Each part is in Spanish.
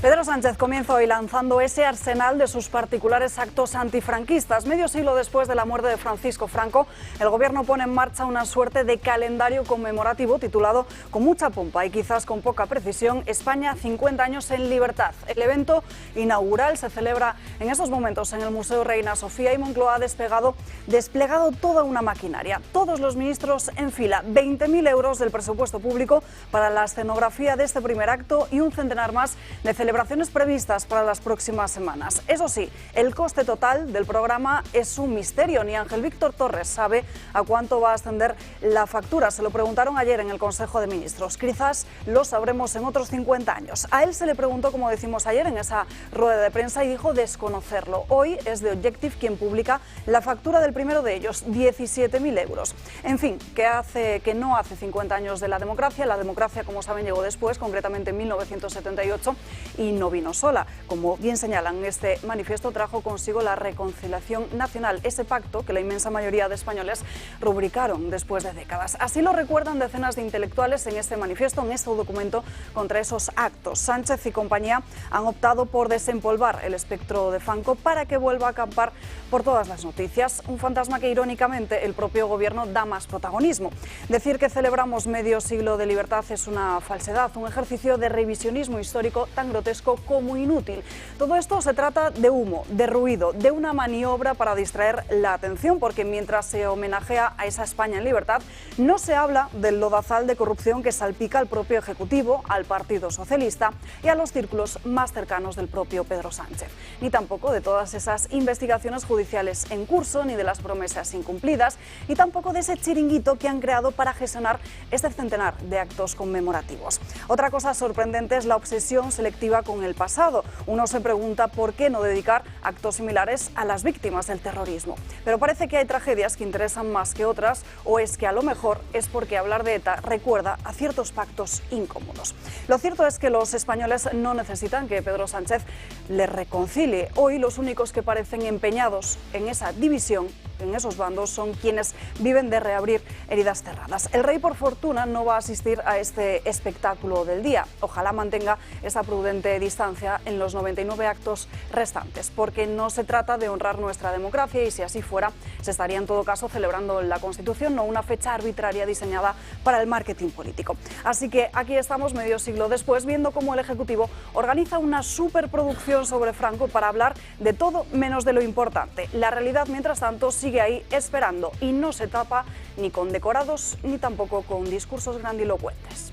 Pedro Sánchez comienza hoy lanzando ese arsenal de sus particulares actos antifranquistas. Medio siglo después de la muerte de Francisco Franco, el gobierno pone en marcha una suerte de calendario conmemorativo titulado, con mucha pompa y quizás con poca precisión, España 50 años en libertad. El evento inaugural se celebra en estos momentos en el Museo Reina Sofía y Moncloa ha desplegado toda una maquinaria. Todos los ministros en fila, 20.000 euros del presupuesto público para la escenografía de este primer acto y un centenar más de celebraciones previstas para las próximas semanas. Eso sí, el coste total del programa es un misterio. Ni Ángel Víctor Torres sabe a cuánto va a ascender la factura. Se lo preguntaron ayer en el Consejo de Ministros. Quizás lo sabremos en otros 50 años. A él se le preguntó, como decimos ayer en esa rueda de prensa, y dijo desconocerlo. Hoy es The Objective quien publica la factura del primero de ellos, 17.000 euros. En fin, que no hace 50 años de la democracia. La democracia, como saben, llegó después, concretamente en 1978, y no vino sola. Como bien señalan, este manifiesto trajo consigo la reconciliación nacional, ese pacto que la inmensa mayoría de españoles rubricaron después de décadas. Así lo recuerdan decenas de intelectuales en este manifiesto, en este documento contra esos actos. Sánchez y compañía han optado por desempolvar el espectro de Franco para que vuelva a acampar por todas las noticias, un fantasma que irónicamente el propio gobierno da más protagonismo. Decir que celebramos medio siglo de libertad es una falsedad, un ejercicio de revisionismo histórico tan grotesco como inútil. Todo esto se trata de humo, de ruido, de una maniobra para distraer la atención, porque mientras se homenajea a esa España en libertad, no se habla del lodazal de corrupción que salpica al propio Ejecutivo, al Partido Socialista y a los círculos más cercanos del propio Pedro Sánchez. Ni tampoco de todas esas investigaciones judiciales en curso, ni de las promesas incumplidas, y tampoco de ese chiringuito que han creado para gestionar este centenar de actos conmemorativos. Otra cosa sorprendente es la obsesión selectiva con el pasado. Uno se pregunta por qué no dedicar actos similares a las víctimas del terrorismo. Pero parece que hay tragedias que interesan más que otras, o es que a lo mejor es porque hablar de ETA recuerda a ciertos pactos incómodos. Lo cierto es que los españoles no necesitan que Pedro Sánchez les reconcilie. Hoy los únicos que parecen empeñados en esa división, en esos bandos, son quienes viven de reabrir heridas cerradas. El rey, por fortuna, no va a asistir a este espectáculo del día. Ojalá mantenga esa prudente distancia en los 99 actos restantes, porque no se trata de honrar nuestra democracia, y si así fuera, se estaría en todo caso celebrando la Constitución, no una fecha arbitraria diseñada para el marketing político. Así que aquí estamos, medio siglo después, viendo cómo el Ejecutivo organiza una superproducción sobre Franco para hablar de todo menos de lo importante. La realidad, mientras tanto, sigue ahí esperando y no se tapa ni con decorados ni tampoco con discursos grandilocuentes.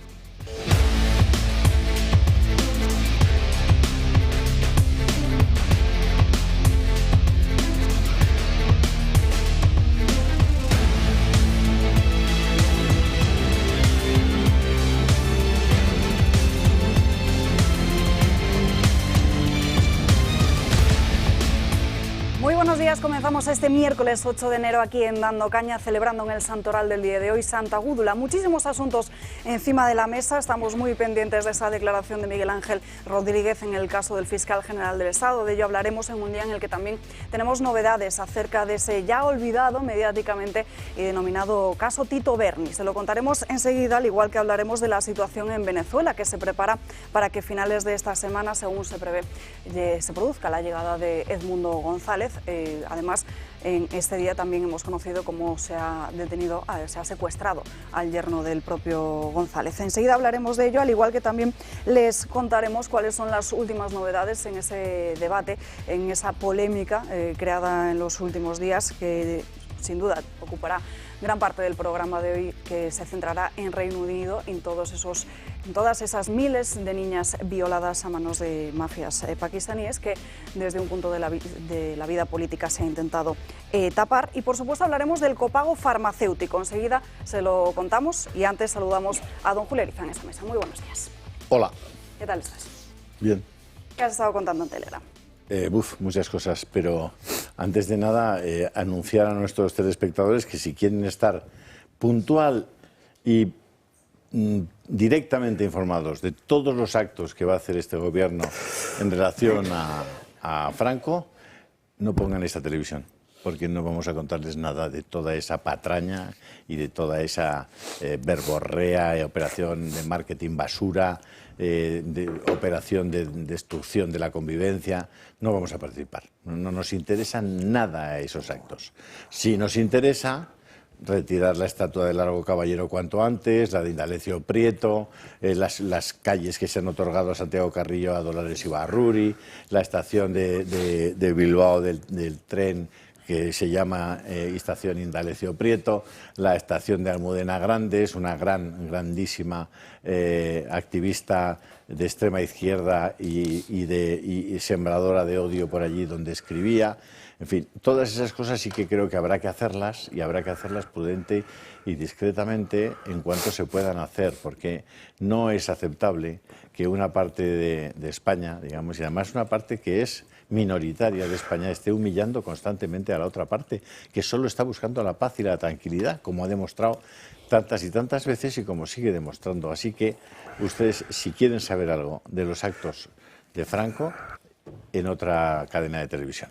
Muy buenos días, comenzamos este miércoles 8 de enero aquí en Dando Caña, celebrando en el santoral del día de hoy, Santa Gúdula. Muchísimos asuntos encima de la mesa, estamos muy pendientes de esa declaración de Miguel Ángel Rodríguez en el caso del fiscal general del Estado. De ello hablaremos en un día en el que también tenemos novedades acerca de ese ya olvidado mediáticamente y denominado caso Tito Berni. Se lo contaremos enseguida, al igual que hablaremos de la situación en Venezuela, que se prepara para que a finales de esta semana, según se prevé, se produzca la llegada de Edmundo González. Además, en este día también hemos conocido cómo se ha detenido, se ha secuestrado al yerno del propio González. Enseguida hablaremos de ello, al igual que también les contaremos cuáles son las últimas novedades en ese debate, en esa polémica creada en los últimos días, que sin duda ocupará gran parte del programa de hoy, que se centrará en Reino Unido y en todas esas miles de niñas violadas a manos de mafias pakistaníes que desde un punto de la vida política se ha intentado tapar. Y por supuesto hablaremos del copago farmacéutico. Enseguida se lo contamos y antes saludamos a don Julio Ariza en esta mesa. Muy buenos días. Hola. ¿Qué tal estás? Bien. ¿Qué has estado contando en Telegram? Muchas cosas, pero antes de nada anunciar a nuestros telespectadores que si quieren estar puntual y directamente informados de todos los actos que va a hacer este gobierno en relación a Franco, no pongan esta televisión. porque no vamos a contarles nada de toda esa patraña y de toda esa verborrea, operación de marketing basura, de operación de destrucción de la convivencia. No vamos a participar. No nos interesa nada esos actos. Si nos interesa retirar la estatua de Largo Caballero cuanto antes, la de Indalecio Prieto, las calles que se han otorgado a Santiago Carrillo, a Dolores Ibarruri, la estación de Bilbao del tren que se llama Estación Indalecio Prieto, la estación de Almudena Grandes, una grandísima activista de extrema izquierda y sembradora de odio por allí donde escribía. En fin, todas esas cosas sí que creo que habrá que hacerlas, y habrá que hacerlas prudente y discretamente en cuanto se puedan hacer, porque no es aceptable que una parte de España, digamos, y además una parte que es minoritaria de España, esté humillando constantemente a la otra parte, que solo está buscando la paz y la tranquilidad, como ha demostrado tantas y tantas veces y como sigue demostrando. Así que ustedes, si quieren saber algo de los actos de Franco, en otra cadena de televisión.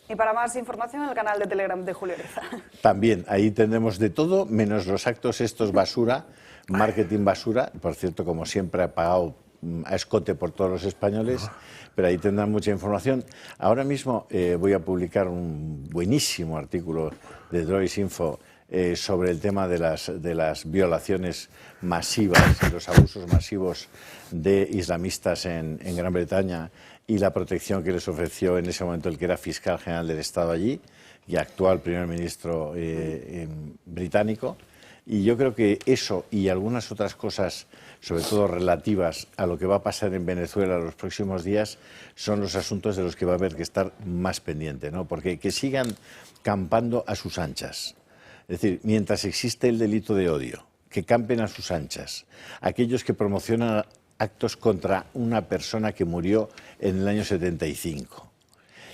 Y para más información, en el canal de Telegram de Julio Leza. También, ahí tendremos de todo, menos los actos estos basura, marketing basura. Por cierto, como siempre, ha pagado a escote por todos los españoles, pero ahí tendrán mucha información. Ahora mismo voy a publicar un buenísimo artículo de Drois Info sobre el tema de las violaciones masivas y los abusos masivos de islamistas en Gran Bretaña y la protección que les ofreció en ese momento el que era fiscal general del Estado allí y actual primer ministro británico. Y yo creo que eso y algunas otras cosas, sobre todo relativas a lo que va a pasar en Venezuela los próximos días, son los asuntos de los que va a haber que estar más pendiente, ¿no? Porque que sigan campando a sus anchas. Es decir, mientras existe el delito de odio, que campen a sus anchas aquellos que promocionan actos contra una persona que murió en el año 75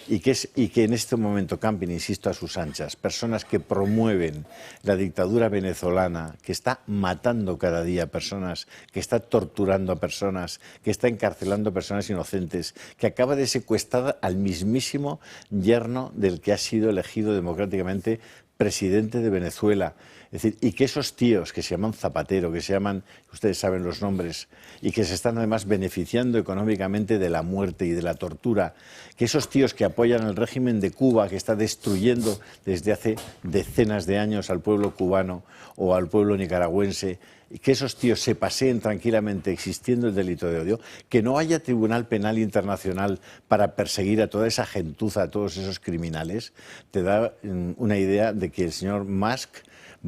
y que en este momento campen, insisto, a sus anchas personas que promueven la dictadura venezolana, que está matando cada día personas, que está torturando a personas, que está encarcelando a personas inocentes, que acaba de secuestrar al mismísimo yerno del que ha sido elegido democráticamente presidente de Venezuela. Es decir, y que esos tíos que se llaman Zapatero, que se llaman, ustedes saben los nombres, y que se están además beneficiando económicamente de la muerte y de la tortura, que esos tíos que apoyan el régimen de Cuba, que está destruyendo desde hace decenas de años al pueblo cubano o al pueblo nicaragüense, y que esos tíos se paseen tranquilamente existiendo el delito de odio, que no haya tribunal penal internacional para perseguir a toda esa gentuza, a todos esos criminales, te da una idea de que el señor Musk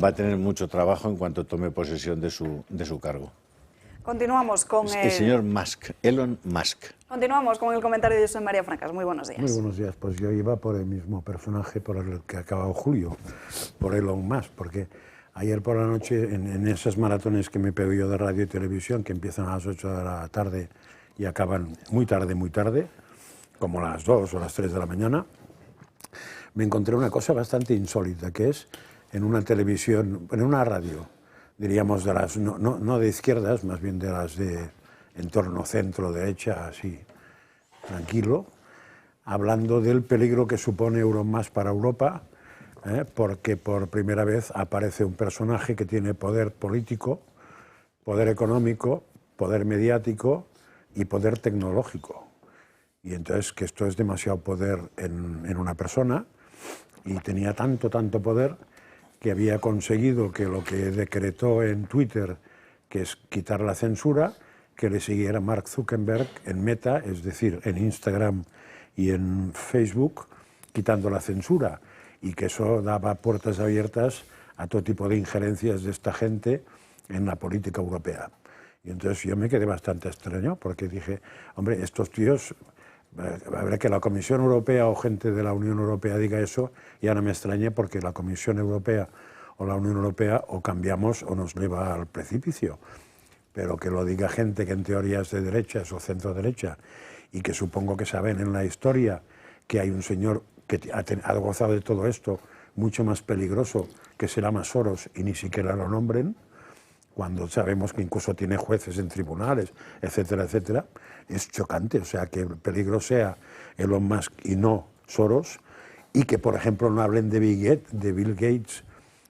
va a tener mucho trabajo en cuanto tome posesión de su cargo. Continuamos con el señor Musk, Elon Musk. Continuamos con el comentario de José María Francas. Muy buenos días. Muy buenos días. Pues yo iba por el mismo personaje por el que ha acabado Julio, por Elon Musk, porque ayer por la noche, en esas maratones que me pego yo de radio y televisión, que empiezan a las 8 de la tarde y acaban muy tarde, como a las 2 o las 3 de la mañana, me encontré una cosa bastante insólita, que es en una televisión, en una radio, diríamos de las, no de izquierdas, más bien de las de entorno centro-derecha, así, tranquilo, hablando del peligro que supone Elon Musk para Europa, porque por primera vez aparece un personaje que tiene poder político, poder económico, poder mediático y poder tecnológico. Y entonces que esto es demasiado poder en una persona, y tenía tanto poder que había conseguido que lo que decretó en Twitter, que es quitar la censura, que le siguiera Mark Zuckerberg en Meta, es decir, en Instagram y en Facebook, quitando la censura, y que eso daba puertas abiertas a todo tipo de injerencias de esta gente en la política europea. Y entonces yo me quedé bastante extraño, porque dije, hombre, estos tíos, a ver, que la Comisión Europea o gente de la Unión Europea diga eso, ya no me extrañé, porque la Comisión Europea o la Unión Europea o cambiamos o nos lleva al precipicio. Pero que lo diga gente que en teoría es de derechas o centro-derecha, y que supongo que saben en la historia que hay un señor que ha gozado de todo esto, mucho más peligroso, que se llama Soros, y ni siquiera lo nombren, cuando sabemos que incluso tiene jueces en tribunales, etcétera, etcétera, es chocante. O sea, que el peligro sea Elon Musk y no Soros, y que, por ejemplo, no hablen de Bill Gates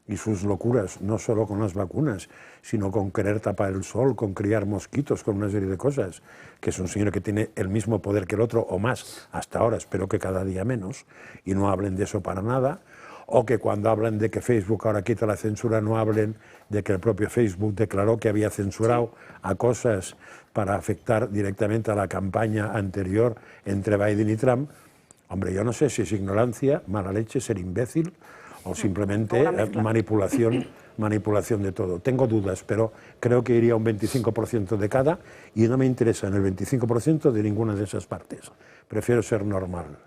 y sus locuras, no solo con las vacunas, sino con querer tapar el sol, con criar mosquitos, con una serie de cosas, que es un señor que tiene el mismo poder que el otro, o más, hasta ahora, espero que cada día menos, y no hablen de eso para nada, o que cuando hablan de que Facebook ahora quita la censura, no hablen de que el propio Facebook declaró que había censurado a cosas para afectar directamente a la campaña anterior entre Biden y Trump. Hombre, yo no sé si es ignorancia, mala leche, ser imbécil, o simplemente manipulación de todo. Tengo dudas, pero creo que iría un 25% de cada y no me interesa en el 25% de ninguna de esas partes. Prefiero ser normal.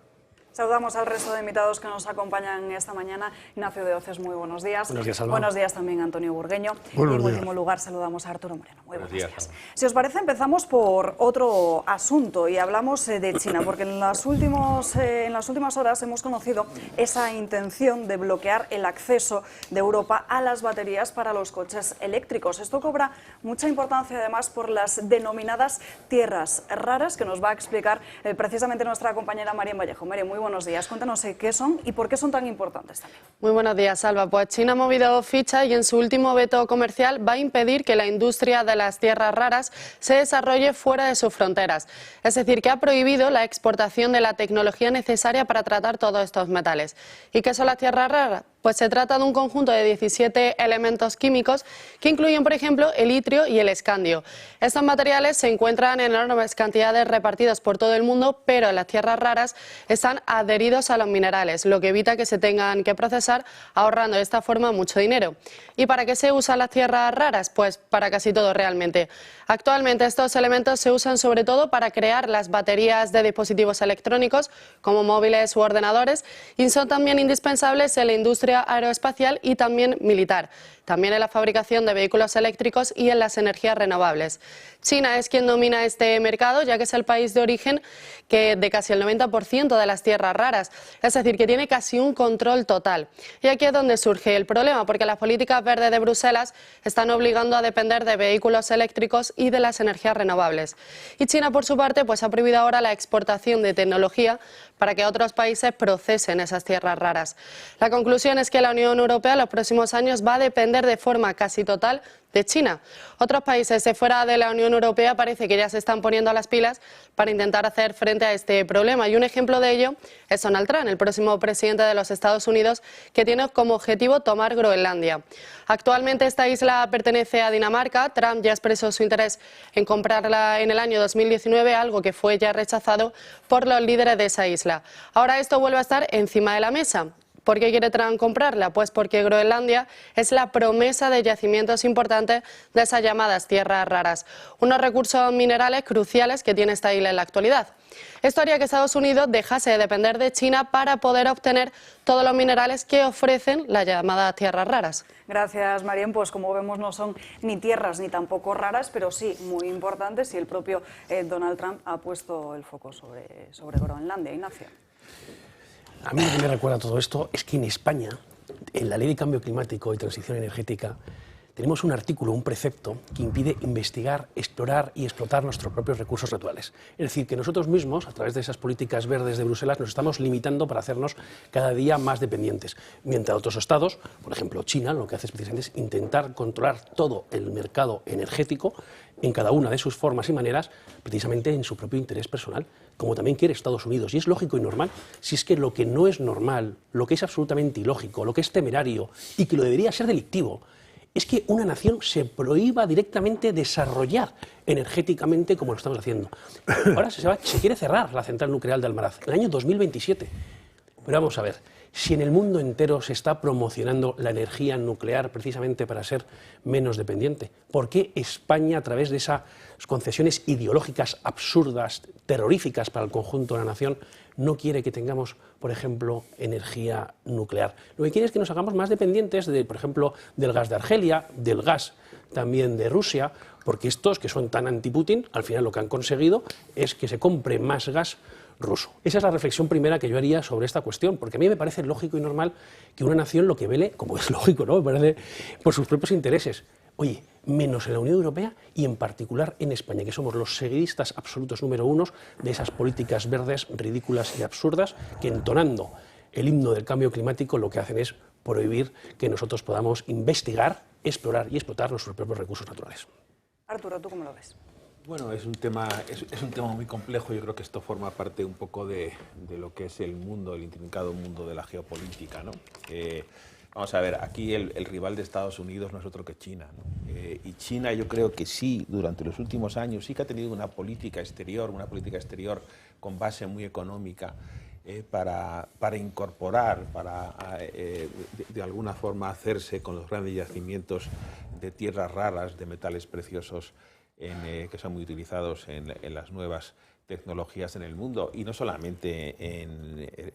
Saludamos al resto de invitados que nos acompañan esta mañana. Ignacio de Oces, muy buenos días. Buenos días, Alba. Buenos días también Antonio Burgueño. Buenos y en días. último lugar saludamos a Arturo Moreno. Muy buenos días. Si os parece, empezamos por otro asunto y hablamos de China, porque en las últimas horas hemos conocido esa intención de bloquear el acceso de Europa a las baterías para los coches eléctricos. Esto cobra mucha importancia además por las denominadas tierras raras, que nos va a explicar precisamente nuestra compañera Marian Vallejo. Marian, muy buenos días. Cuéntanos qué son y por qué son tan importantes también. Muy buenos días, Alba. Pues China ha movido ficha y en su último veto comercial va a impedir que la industria de las tierras raras se desarrolle fuera de sus fronteras. Es decir, que ha prohibido la exportación de la tecnología necesaria para tratar todos estos metales. ¿Y qué son las tierras raras? Pues se trata de un conjunto de 17 elementos químicos que incluyen, por ejemplo, el itrio y el escandio. Estos materiales se encuentran en enormes cantidades repartidos por todo el mundo, pero las tierras raras están adheridos a los minerales, lo que evita que se tengan que procesar, ahorrando de esta forma mucho dinero. ¿Y para qué se usan las tierras raras? Pues para casi todo realmente. Actualmente estos elementos se usan sobre todo para crear las baterías de dispositivos electrónicos, como móviles u ordenadores, y son también indispensables en la industria aeroespacial y también militar, también en la fabricación de vehículos eléctricos y en las energías renovables. China es quien domina este mercado, ya que es el país de origen de casi el 90% de las tierras raras, es decir, que tiene casi un control total. Y aquí es donde surge el problema, porque las políticas verdes de Bruselas están obligando a depender de vehículos eléctricos y de las energías renovables. Y China, por su parte, pues ha prohibido ahora la exportación de tecnología para que otros países procesen esas tierras raras. La conclusión es que la Unión Europea en los próximos años va a depender de forma casi total de China. Otros países de fuera de la Unión Europea parece que ya se están poniendo a las pilas para intentar hacer frente a este problema. Y un ejemplo de ello es Donald Trump, el próximo presidente de los Estados Unidos, que tiene como objetivo tomar Groenlandia. Actualmente esta isla pertenece a Dinamarca. Trump ya expresó su interés en comprarla en el año 2019, algo que fue ya rechazado por los líderes de esa isla. Ahora esto vuelve a estar encima de la mesa. ¿Por qué quiere Trump comprarla? Pues porque Groenlandia es la promesa de yacimientos importantes de esas llamadas tierras raras, unos recursos minerales cruciales que tiene esta isla en la actualidad. Esto haría que Estados Unidos dejase de depender de China para poder obtener todos los minerales que ofrecen las llamadas tierras raras. Gracias, Marian. Pues como vemos no son ni tierras ni tampoco raras, pero sí muy importantes, y el propio Donald Trump ha puesto el foco sobre Groenlandia. Ignacio. A mí lo que me recuerda todo esto es que en España, en la Ley de Cambio Climático y Transición Energética, tenemos un artículo, un precepto, que impide investigar, explorar y explotar nuestros propios recursos naturales. Es decir, que nosotros mismos, a través de esas políticas verdes de Bruselas, nos estamos limitando para hacernos cada día más dependientes. Mientras otros estados, por ejemplo China, lo que hace precisamente es intentar controlar todo el mercado energético en cada una de sus formas y maneras, precisamente en su propio interés personal, como también quiere Estados Unidos. Y es lógico y normal, si es que lo que no es normal, lo que es absolutamente ilógico, lo que es temerario y que lo debería ser delictivo, es que una nación se prohíba directamente desarrollar energéticamente como lo estamos haciendo. Ahora se quiere cerrar la central nuclear de Almaraz, en el año 2027. Pero vamos a ver, si en el mundo entero se está promocionando la energía nuclear precisamente para ser menos dependiente, ¿por qué España, a través de esas concesiones ideológicas absurdas, terroríficas para el conjunto de la nación, no quiere que tengamos, por ejemplo, energía nuclear? Lo que quiere es que nos hagamos más dependientes, por ejemplo, del gas de Argelia, del gas también de Rusia, porque estos que son tan anti-Putin, al final lo que han conseguido es que se compre más gas ruso. Esa es la reflexión primera que yo haría sobre esta cuestión, porque a mí me parece lógico y normal que una nación lo que vele, como es lógico, ¿no?, me parece, por sus propios intereses. Oye, menos en la Unión Europea y en particular en España, que somos los seguidistas absolutos número uno de esas políticas verdes ridículas y absurdas que, entonando el himno del cambio climático, lo que hacen es prohibir que nosotros podamos investigar, explorar y explotar nuestros propios recursos naturales. Arturo, ¿tú cómo lo ves? Bueno, es un tema muy complejo. Yo creo que esto forma parte un poco de lo que es el mundo, el intrincado mundo de la geopolítica, ¿no? Vamos a ver, aquí el rival de Estados Unidos no es otro que China, ¿no? Y China, yo creo que sí, durante los últimos años sí que ha tenido una política exterior con base muy económica, para incorporar, de alguna forma hacerse con los grandes yacimientos de tierras raras, de metales preciosos, que son muy utilizados en las nuevas tecnologías en el mundo, y no solamente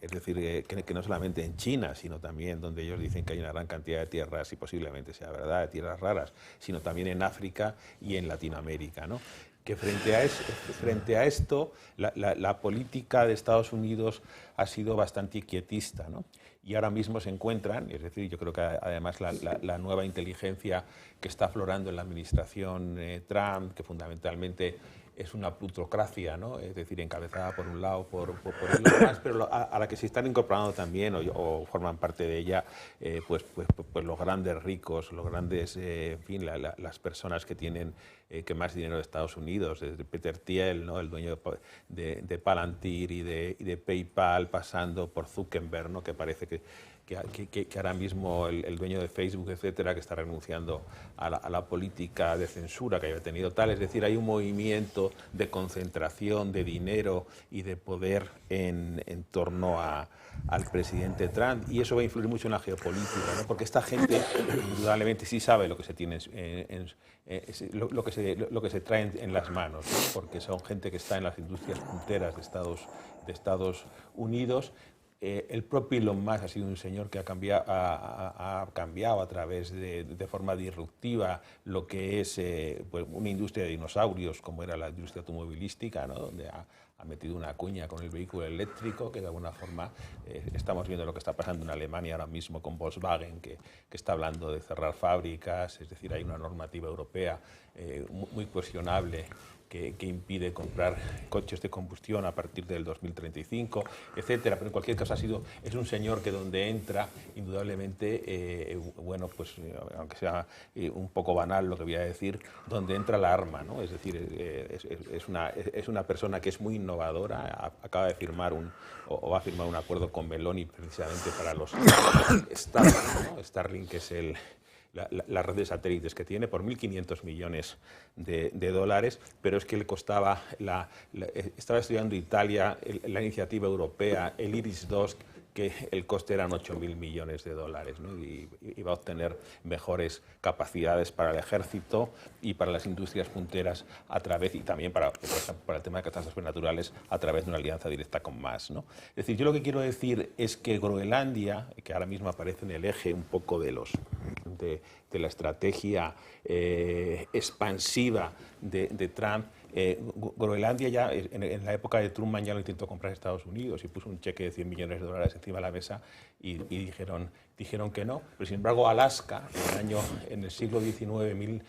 es decir, que no solamente en China, sino también donde ellos dicen que hay una gran cantidad de tierras, y posiblemente sea verdad, de tierras raras, sino también en África y en Latinoamérica, ¿no? Que frente a esto, la política de Estados Unidos ha sido bastante quietista, ¿no? Y ahora mismo se encuentran, es decir, yo creo que además la nueva inteligencia que está aflorando en la administración Trump, que fundamentalmente es una plutocracia, ¿no? Es decir, encabezada por un lado por Elon Musk, pero a la que se están incorporando también o forman parte de ella pues los grandes ricos, los grandes, en fin, las personas que tienen que más dinero de Estados Unidos, desde Peter Thiel, ¿no? El dueño de Palantir y de PayPal, pasando por Zuckerberg, ¿no? Que parece que ahora mismo el dueño de Facebook, etcétera, que está renunciando a la política de censura que había tenido tal. Es decir, hay un movimiento de concentración de dinero y de poder en torno al presidente Trump, y eso va a influir mucho en la geopolítica, ¿no? Porque esta gente indudablemente sí sabe lo que se tiene lo que se trae en las manos, ¿no? Porque son gente que está en las industrias punteras de Estados Unidos. El propio Elon Musk ha sido un señor que ha cambiado a través de forma disruptiva lo que es pues una industria de dinosaurios, como era la industria automovilística, ¿no? Donde ha metido una cuña con el vehículo eléctrico, que de alguna forma estamos viendo lo que está pasando en Alemania ahora mismo con Volkswagen, que está hablando de cerrar fábricas. Es decir, hay una normativa europea muy cuestionable que impide comprar coches de combustión a partir del 2035, etcétera. Pero en cualquier caso es un señor que donde entra, indudablemente, bueno, pues aunque sea un poco banal lo que voy a decir, donde entra la arma, ¿no? Es decir, es una persona que es muy innovadora. Acaba de firmar o va a firmar un acuerdo con Meloni precisamente para los Starlink, ¿no? Starlink, que es la red de satélites que tiene, por 1.500 millones de dólares, pero es que le costaba, estaba estudiando Italia la iniciativa europea, el IRIS-2, que el coste eran 8.000 millones de dólares, ¿no? Y va a obtener mejores capacidades para el ejército y para las industrias punteras y también para el tema de catástrofes naturales a través de una alianza directa con Musk, ¿no? Es decir, yo lo que quiero decir es que Groenlandia, que ahora mismo aparece en el eje un poco de la estrategia expansiva de Trump, Groenlandia ya en la época de Truman ya lo intentó comprar Estados Unidos y puso un cheque de 100 millones de dólares encima de la mesa y dijeron que no. Pero sin embargo Alaska, en el siglo XIX,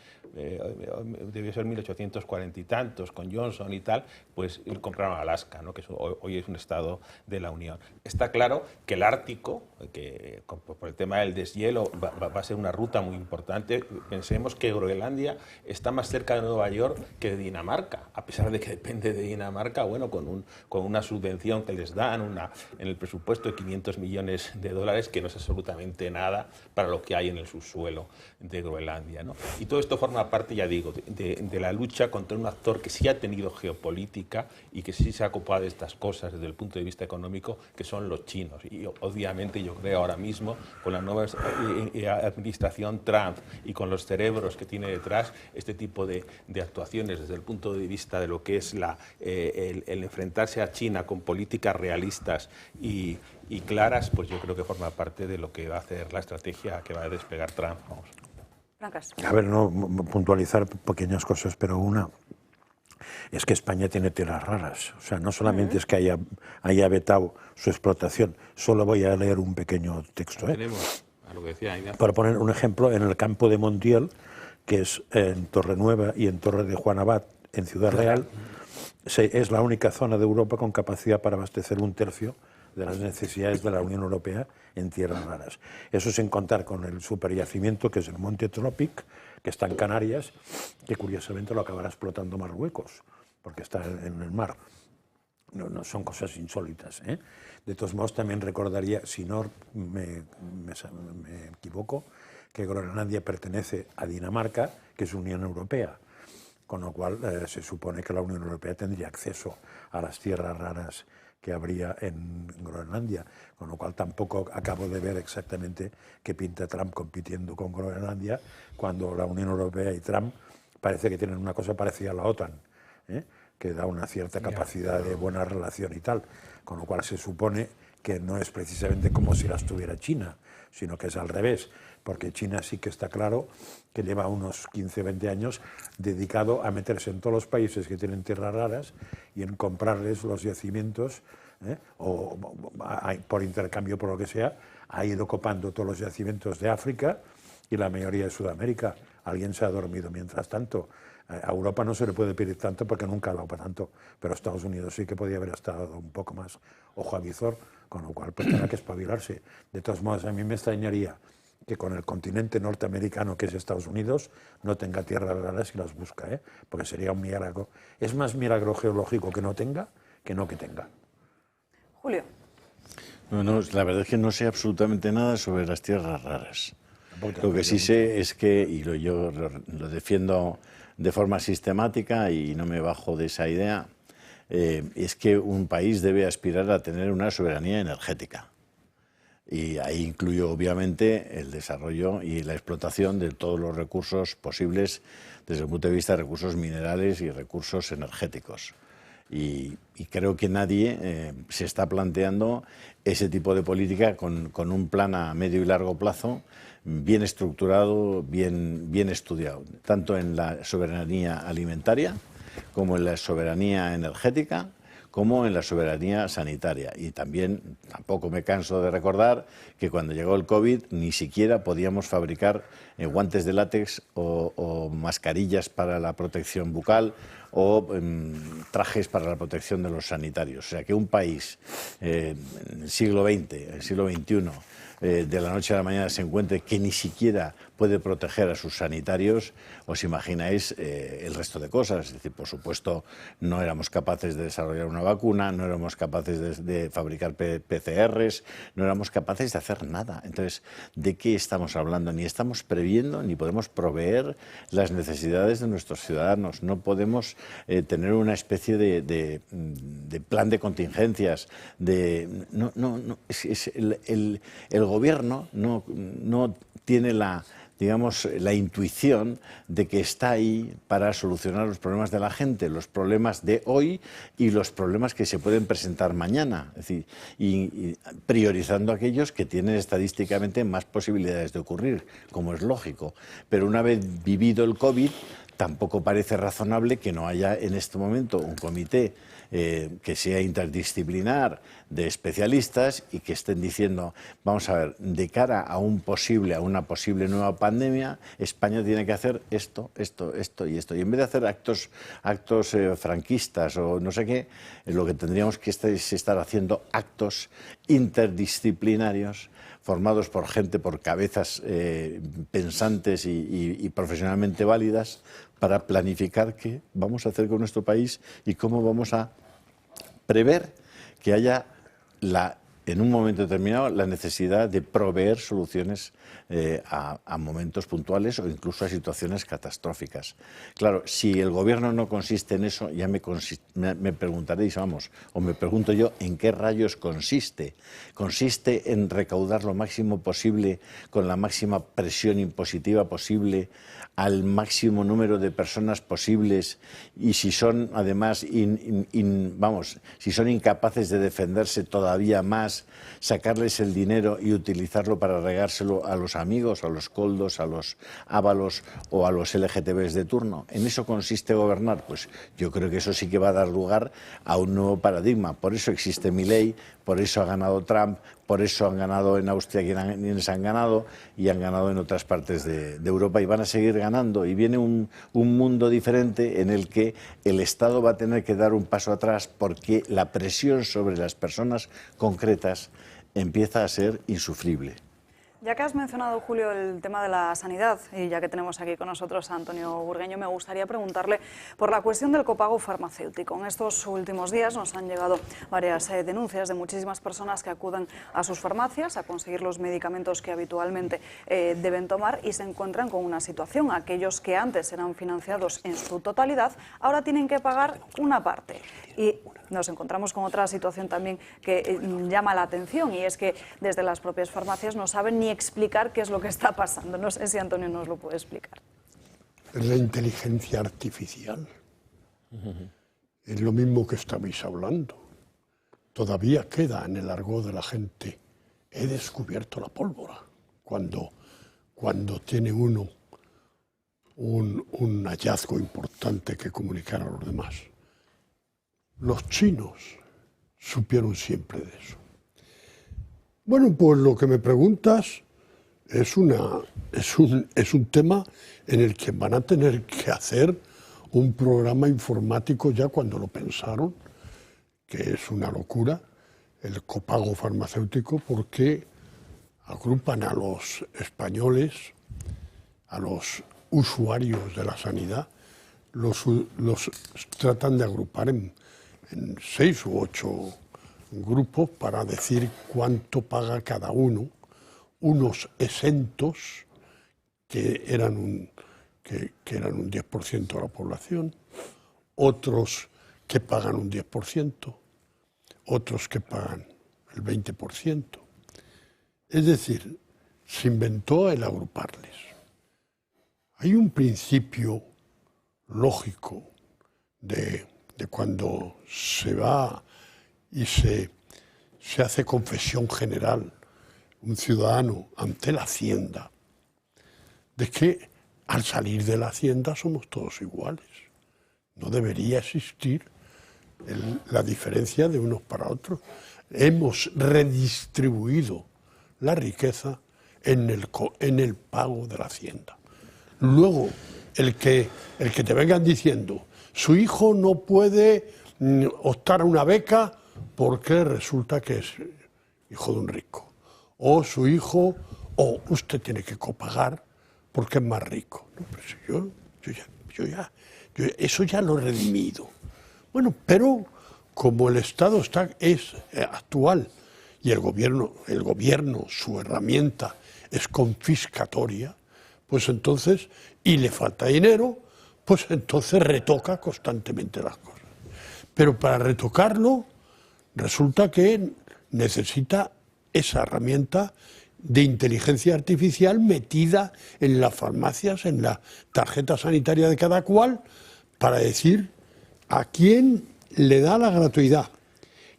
debió ser 1840 y tantos, con Johnson y tal, pues compraron Alaska, ¿no? Que hoy es un estado de la Unión. Está claro que el Ártico, que por el tema del deshielo va a ser una ruta muy importante. Pensemos que Groenlandia está más cerca de Nueva York que de Dinamarca, a pesar de que depende de Dinamarca, bueno, con una subvención que les dan en el presupuesto de 500 millones de dólares, que no es absolutamente nada para lo que hay en el subsuelo de Groenlandia, ¿no? Y todo esto forma parte, ya digo, de la lucha contra un actor que sí ha tenido geopolítica y que sí se ha ocupado de estas cosas desde el punto de vista económico, que son los chinos. Y obviamente yo creo ahora mismo, con la nueva administración Trump y con los cerebros que tiene detrás, este tipo de actuaciones desde el punto de vista de lo que es el enfrentarse a China con políticas realistas y claras, pues yo creo que forma parte de lo que va a hacer la estrategia que va a despegar Trump. Vamos. A ver, no puntualizar pequeñas cosas, pero una es que España tiene tierras raras. O sea, no solamente es que haya vetado su explotación, solo voy a leer un pequeño texto. Tenemos, a lo que decía Ignacio. Para poner un ejemplo, en el campo de Montiel, que es en Torrenueva y en Torre de Juan Abad, en Ciudad Real, es la única zona de Europa con capacidad para abastecer 1/3 de las necesidades de la Unión Europea en tierras raras. Eso sin contar con el superyacimiento que es el Monte Tropic, que está en Canarias, que curiosamente lo acabará explotando Marruecos, porque está en el mar. No son cosas insólitas, ¿eh? De todos modos, también recordaría, si no me equivoco, que Groenlandia pertenece a Dinamarca, que es Unión Europea, con lo cual se supone que la Unión Europea tendría acceso a las tierras raras que habría en Groenlandia, con lo cual tampoco acabo de ver exactamente qué pinta Trump compitiendo con Groenlandia, cuando la Unión Europea y Trump parece que tienen una cosa parecida a la OTAN, ¿eh? Que da una cierta capacidad de buena relación y tal, con lo cual se supone que no es precisamente como si las tuviera China, sino que es al revés, porque China sí que está claro que lleva unos 15, 20 años dedicado a meterse en todos los países que tienen tierras raras y en comprarles los yacimientos, o por intercambio, por lo que sea, ha ido copando todos los yacimientos de África y la mayoría de Sudamérica. Alguien se ha dormido mientras tanto. A Europa no se le puede pedir tanto porque nunca ha dado para tanto, pero a Estados Unidos sí que podía haber estado un poco más ojo a visor, con lo cual pues tendrá que espabilarse. De todos modos, a mí me extrañaría que con el continente norteamericano, que es Estados Unidos, no tenga tierras raras y las busca, porque sería un milagro. Es más milagro geológico que no tenga que no que tenga. Julio. No, la verdad es que no sé absolutamente nada sobre las tierras raras. Lo que sí sé es que, y yo lo defiendo de forma sistemática y no me bajo de esa idea, es que un país debe aspirar a tener una soberanía energética. Y ahí incluyo obviamente el desarrollo y la explotación de todos los recursos posibles desde el punto de vista de recursos minerales y recursos energéticos. Y creo que nadie se está planteando ese tipo de política con un plan a medio y largo plazo bien estructurado, bien estudiado, tanto en la soberanía alimentaria como en la soberanía energética, como en la soberanía sanitaria. Y también, tampoco me canso de recordar que cuando llegó el COVID ni siquiera podíamos fabricar guantes de látex o mascarillas para la protección bucal o trajes para la protección de los sanitarios. O sea, que un país en el siglo XX, el siglo XXI, de la noche a la mañana se encuentre que ni siquiera puede proteger a sus sanitarios, os imagináis el resto de cosas. Es decir, por supuesto, no éramos capaces de desarrollar una vacuna, no éramos capaces de fabricar PCRs, no éramos capaces de hacer nada. Entonces, ¿de qué estamos hablando? Ni estamos previendo, ni podemos proveer las necesidades de nuestros ciudadanos. No podemos tener una especie de plan de contingencias. El gobierno no tiene la intuición de que está ahí para solucionar los problemas de la gente, los problemas de hoy y los problemas que se pueden presentar mañana. Es decir, y priorizando aquellos que tienen estadísticamente más posibilidades de ocurrir, como es lógico. Pero una vez vivido el COVID, tampoco parece razonable que no haya en este momento un comité que sea interdisciplinar de especialistas y que estén diciendo, vamos a ver, de cara a una posible nueva pandemia, España tiene que hacer esto y esto. Y en vez de hacer actos franquistas o no sé qué, lo que tendríamos que estar haciendo actos interdisciplinarios formados por gente, por cabezas pensantes y profesionalmente válidas, para planificar qué vamos a hacer con nuestro país y cómo vamos a prever que haya en un momento determinado la necesidad de proveer soluciones a momentos puntuales o incluso a situaciones catastróficas. Claro, si el gobierno no consiste en eso, ya me preguntaréis, o me pregunto yo, ¿en qué rayos consiste? Consiste en recaudar lo máximo posible con la máxima presión impositiva posible al máximo número de personas posibles, y si son además si son incapaces de defenderse todavía más, sacarles el dinero y utilizarlo para regárselo a los amigos, a los coldos, a los ábalos o a los LGTBs de turno. ¿En eso consiste gobernar? Pues yo creo que eso sí que va a dar lugar a un nuevo paradigma. Por eso existe Milei, por eso ha ganado Trump, por eso han ganado en Austria quienes han ganado y han ganado en otras partes de Europa y van a seguir ganando. Y viene un mundo diferente en el que el Estado va a tener que dar un paso atrás porque la presión sobre las personas concretas recetas empieza a ser insufrible. Ya que has mencionado, Julio, el tema de la sanidad, y ya que tenemos aquí con nosotros a Antonio Burgueño, me gustaría preguntarle por la cuestión del copago farmacéutico. En estos últimos días nos han llegado varias denuncias de muchísimas personas que acuden a sus farmacias a conseguir los medicamentos que habitualmente deben tomar y se encuentran con una situación. Aquellos que antes eran financiados en su totalidad, ahora tienen que pagar una parte. Y nos encontramos con otra situación también que llama la atención, y es que desde las propias farmacias no saben ni explicar qué es lo que está pasando. No sé si Antonio nos lo puede explicar. Es la inteligencia artificial. Es lo mismo que estabais hablando. Todavía queda en el argot de la gente: he descubierto la pólvora. Cuando tiene uno un hallazgo importante que comunicar a los demás. Los chinos supieron siempre de eso. Bueno, pues lo que me preguntas es un tema en el que van a tener que hacer un programa informático ya cuando lo pensaron, que es una locura, el copago farmacéutico, porque agrupan a los españoles, a los usuarios de la sanidad, los tratan de agrupar en 6 u 8 grupos para decir cuánto paga cada uno, unos exentos que eran un 10% de la población, otros que pagan un 10%, otros que pagan el 20%. Es decir, se inventó el agruparles. Hay un principio lógico de cuando se va y se hace confesión general un ciudadano ante la Hacienda, de que al salir de la Hacienda somos todos iguales. No debería existir la diferencia de unos para otros. Hemos redistribuido la riqueza en el pago de la Hacienda. Luego, el que te vengan diciendo, su hijo no puede optar a una beca porque resulta que es hijo de un rico. O su hijo, o usted tiene que copagar porque es más rico. No, pero yo eso ya lo he redimido. Bueno, pero como el Estado es actual y el gobierno, su herramienta es confiscatoria, pues entonces, y le falta dinero, pues entonces retoca constantemente las cosas. Pero para retocarlo, resulta que necesita esa herramienta de inteligencia artificial metida en las farmacias, en la tarjeta sanitaria de cada cual, para decir a quién le da la gratuidad,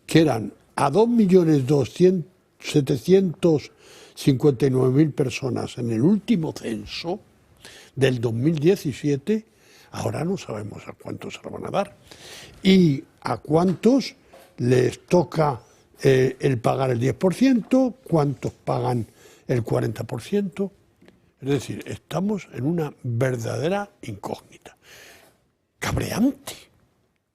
que eran a 2.759.000 personas en el último censo del 2017, ahora no sabemos a cuántos se lo van a dar, y a cuántos les toca el pagar el 10%, cuántos pagan el 40%. Es decir, estamos en una verdadera incógnita. Cabreante,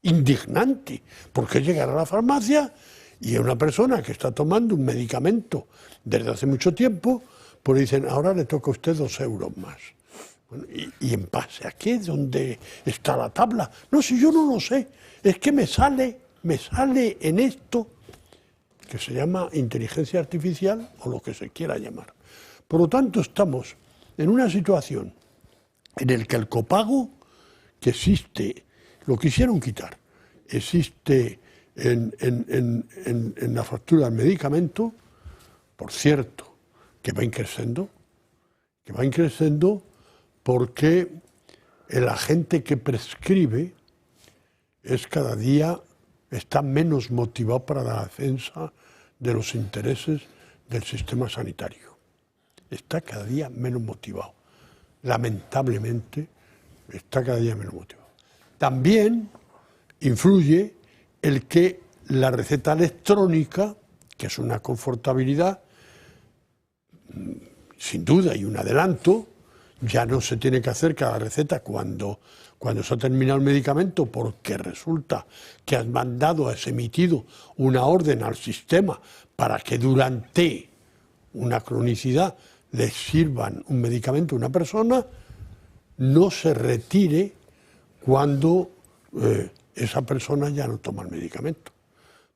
indignante, porque llegar a la farmacia y a una persona que está tomando un medicamento desde hace mucho tiempo, pues dicen, ahora le toca a usted 2 euros más. Bueno, y en base a qué, ¿dónde está la tabla? No, si yo no lo sé, es que me sale en esto, que se llama inteligencia artificial o lo que se quiera llamar. Por lo tanto, estamos en una situación en la que el copago que existe, lo quisieron quitar, existe en la factura del medicamento, por cierto, que va increciendo porque el agente que prescribe cada día está menos motivado para la defensa de los intereses del sistema sanitario. Está cada día menos motivado. Lamentablemente, está cada día menos motivado. También influye el que la receta electrónica, que es una confortabilidad, sin duda y un adelanto, ya no se tiene que hacer cada receta cuando cuando se ha terminado el medicamento, porque resulta que has mandado, has emitido una orden al sistema para que durante una cronicidad le sirvan un medicamento a una persona, no se retire cuando esa persona ya no toma el medicamento.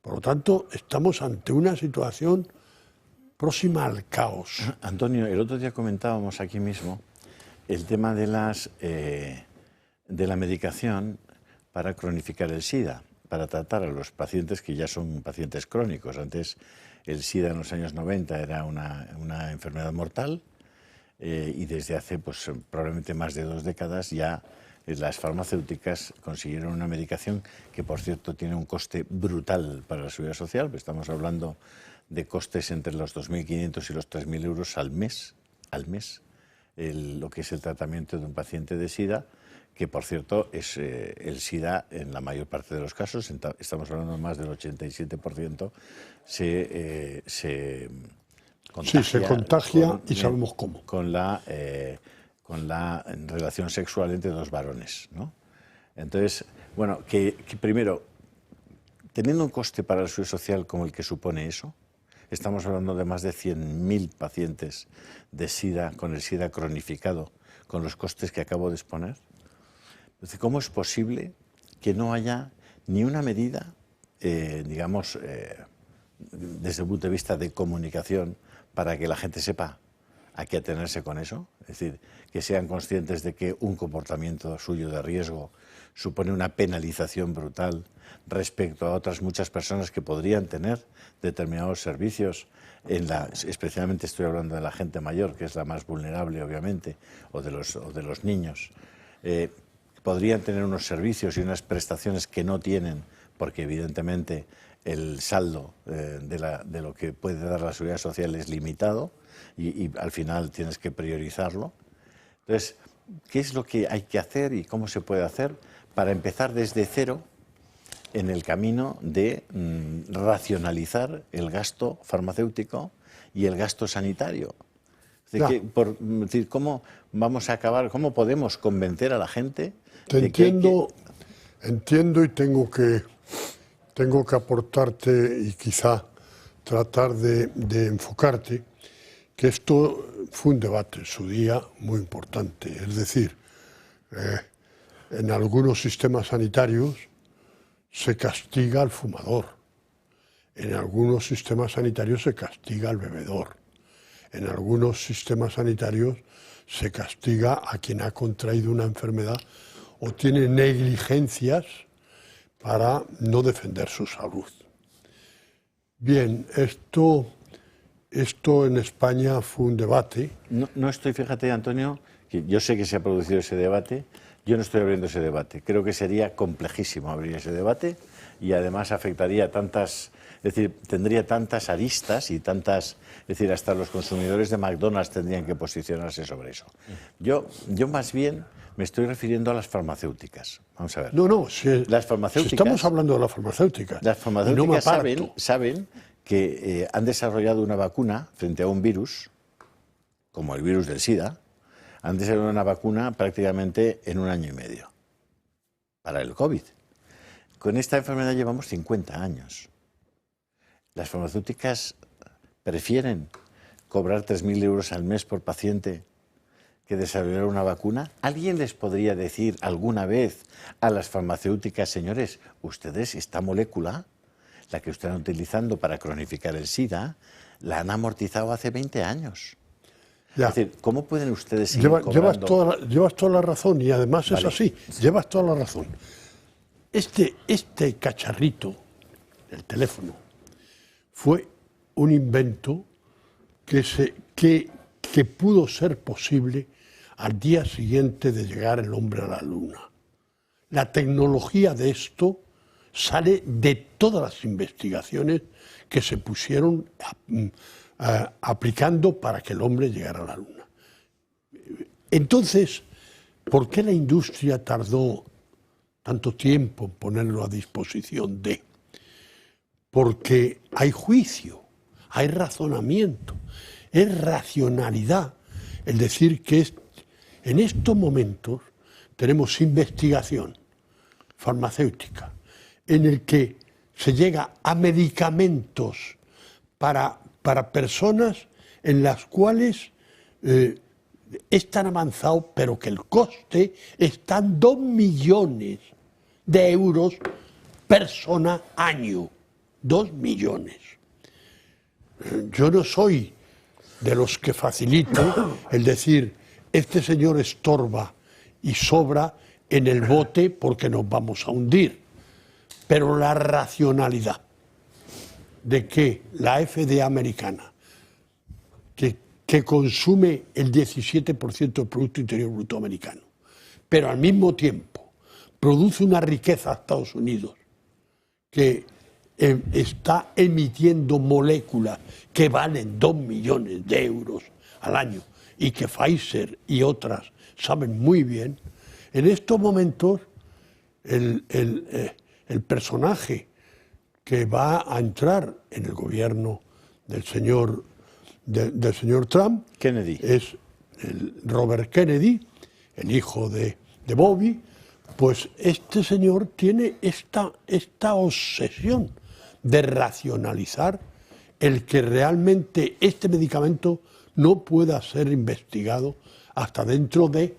Por lo tanto, estamos ante una situación próxima al caos. Antonio, el otro día comentábamos aquí mismo el tema de la medicación para cronificar el SIDA, para tratar a los pacientes que ya son pacientes crónicos. Antes el SIDA en los años 90 era una enfermedad mortal y desde hace pues, probablemente más de 2 décadas ya las farmacéuticas consiguieron una medicación que, por cierto, tiene un coste brutal para la seguridad social. Estamos hablando de costes entre los 2.500 y los 3.000 euros al mes, lo que es el tratamiento de un paciente de SIDA, que, por cierto, es el SIDA en la mayor parte de los casos, estamos hablando de más del 87%, se contagia. Sí, se contagia y sabemos cómo. Con la relación sexual entre 2 varones, ¿no? Entonces, bueno, que primero, teniendo un coste para la seguridad social como el que supone eso, estamos hablando de más de 100.000 pacientes de SIDA con el SIDA cronificado, con los costes que acabo de exponer. Entonces, ¿cómo es posible que no haya ni una medida, digamos, desde el punto de vista de comunicación, para que la gente sepa a qué atenerse con eso? Es decir, que sean conscientes de que un comportamiento suyo de riesgo supone una penalización brutal respecto a otras muchas personas que podrían tener determinados servicios, especialmente estoy hablando de la gente mayor, que es la más vulnerable, obviamente, o de los niños. Podrían tener unos servicios y unas prestaciones que no tienen, porque evidentemente el saldo de lo que puede dar la seguridad social es limitado y al final tienes que priorizarlo. Entonces, ¿qué es lo que hay que hacer y cómo se puede hacer para empezar desde cero en el camino de racionalizar el gasto farmacéutico y el gasto sanitario? Es decir, ¿cómo vamos a acabar, cómo podemos convencer a la gente? Te entiendo y tengo que aportarte y quizá tratar de enfocarte que esto fue un debate en su día muy importante. Es decir, en algunos sistemas sanitarios se castiga al fumador, en algunos sistemas sanitarios se castiga al bebedor, en algunos sistemas sanitarios se castiga a quien ha contraído una enfermedad o tiene negligencias para no defender su salud. Bien, esto en España fue un debate. No estoy, fíjate, Antonio, que yo sé que se ha producido ese debate, yo no estoy abriendo ese debate. Creo que sería complejísimo abrir ese debate y además afectaría es decir, tendría tantas aristas y tantas, es decir, hasta los consumidores de McDonald's tendrían que posicionarse sobre eso. Yo más bien me estoy refiriendo a las farmacéuticas. Vamos a ver. Las farmacéuticas, si estamos hablando de las farmacéuticas. Las farmacéuticas saben que han desarrollado una vacuna frente a un virus, como el virus del SIDA, han desarrollado una vacuna prácticamente en 1 año y medio para el COVID. Con esta enfermedad llevamos 50 años. Las farmacéuticas prefieren cobrar 3.000 euros al mes por paciente que desarrollar una vacuna. ¿Alguien les podría decir alguna vez a las farmacéuticas, señores, ustedes esta molécula, la que están utilizando para cronificar el SIDA, la han amortizado hace 20 años? Ya. Es decir, ¿cómo pueden ustedes seguir cobrando? Llevas toda la razón y además es así, llevas toda la razón. Este cacharrito, el teléfono, fue un invento que pudo ser posible al día siguiente de llegar el hombre a la Luna. La tecnología de esto sale de todas las investigaciones que se pusieron aplicando para que el hombre llegara a la Luna. Entonces, ¿por qué la industria tardó tanto tiempo en ponerlo a disposición de? Porque hay juicio, hay razonamiento, es racionalidad el decir que en estos momentos tenemos investigación farmacéutica en el que se llega a medicamentos para personas en las cuales es tan avanzado, pero que el coste está en 2 millones de euros persona año. 2 millones. Yo no soy de los que facilite el decir, este señor estorba y sobra en el bote porque nos vamos a hundir. Pero la racionalidad de que la FDA americana, que consume el 17% del Producto Interior Bruto americano, pero al mismo tiempo produce una riqueza a Estados Unidos que está emitiendo moléculas que valen 2 millones de euros al año y que Pfizer y otras saben muy bien, en estos momentos el personaje que va a entrar en el gobierno del señor Trump Kennedy. es el Robert Kennedy, el hijo de Bobby. Pues este señor tiene esta obsesión de racionalizar el que realmente este medicamento no pueda ser investigado hasta dentro de...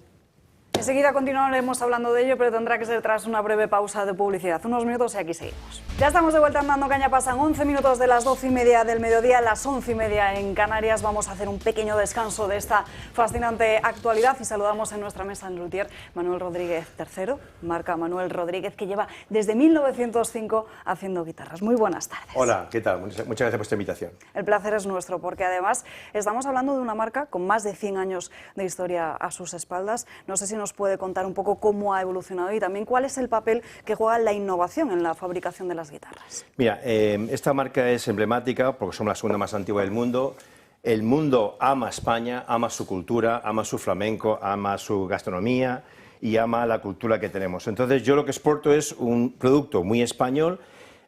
Enseguida continuaremos hablando de ello, pero tendrá que ser tras una breve pausa de publicidad. Unos minutos y aquí seguimos. Ya estamos de vuelta en Dando Caña, pasan 11 minutos de las 12:30 del mediodía, las 11:30 en Canarias. Vamos a hacer un pequeño descanso de esta fascinante actualidad y saludamos en nuestra mesa en luthier Manuel Rodríguez III, marca Manuel Rodríguez, que lleva desde 1905 haciendo guitarras. Muy buenas tardes. Hola, ¿qué tal? Muchas gracias por esta invitación. El placer es nuestro, porque además estamos hablando de una marca con más de 100 años de historia a sus espaldas. No sé si nos puede contar un poco cómo ha evolucionado y también cuál es el papel que juega la innovación en la fabricación de las guitarras. Mira, esta marca es emblemática porque somos la segunda más antigua del mundo. El mundo ama España, ama su cultura, ama su flamenco, ama su gastronomía y ama la cultura que tenemos. Entonces yo lo que exporto es un producto muy español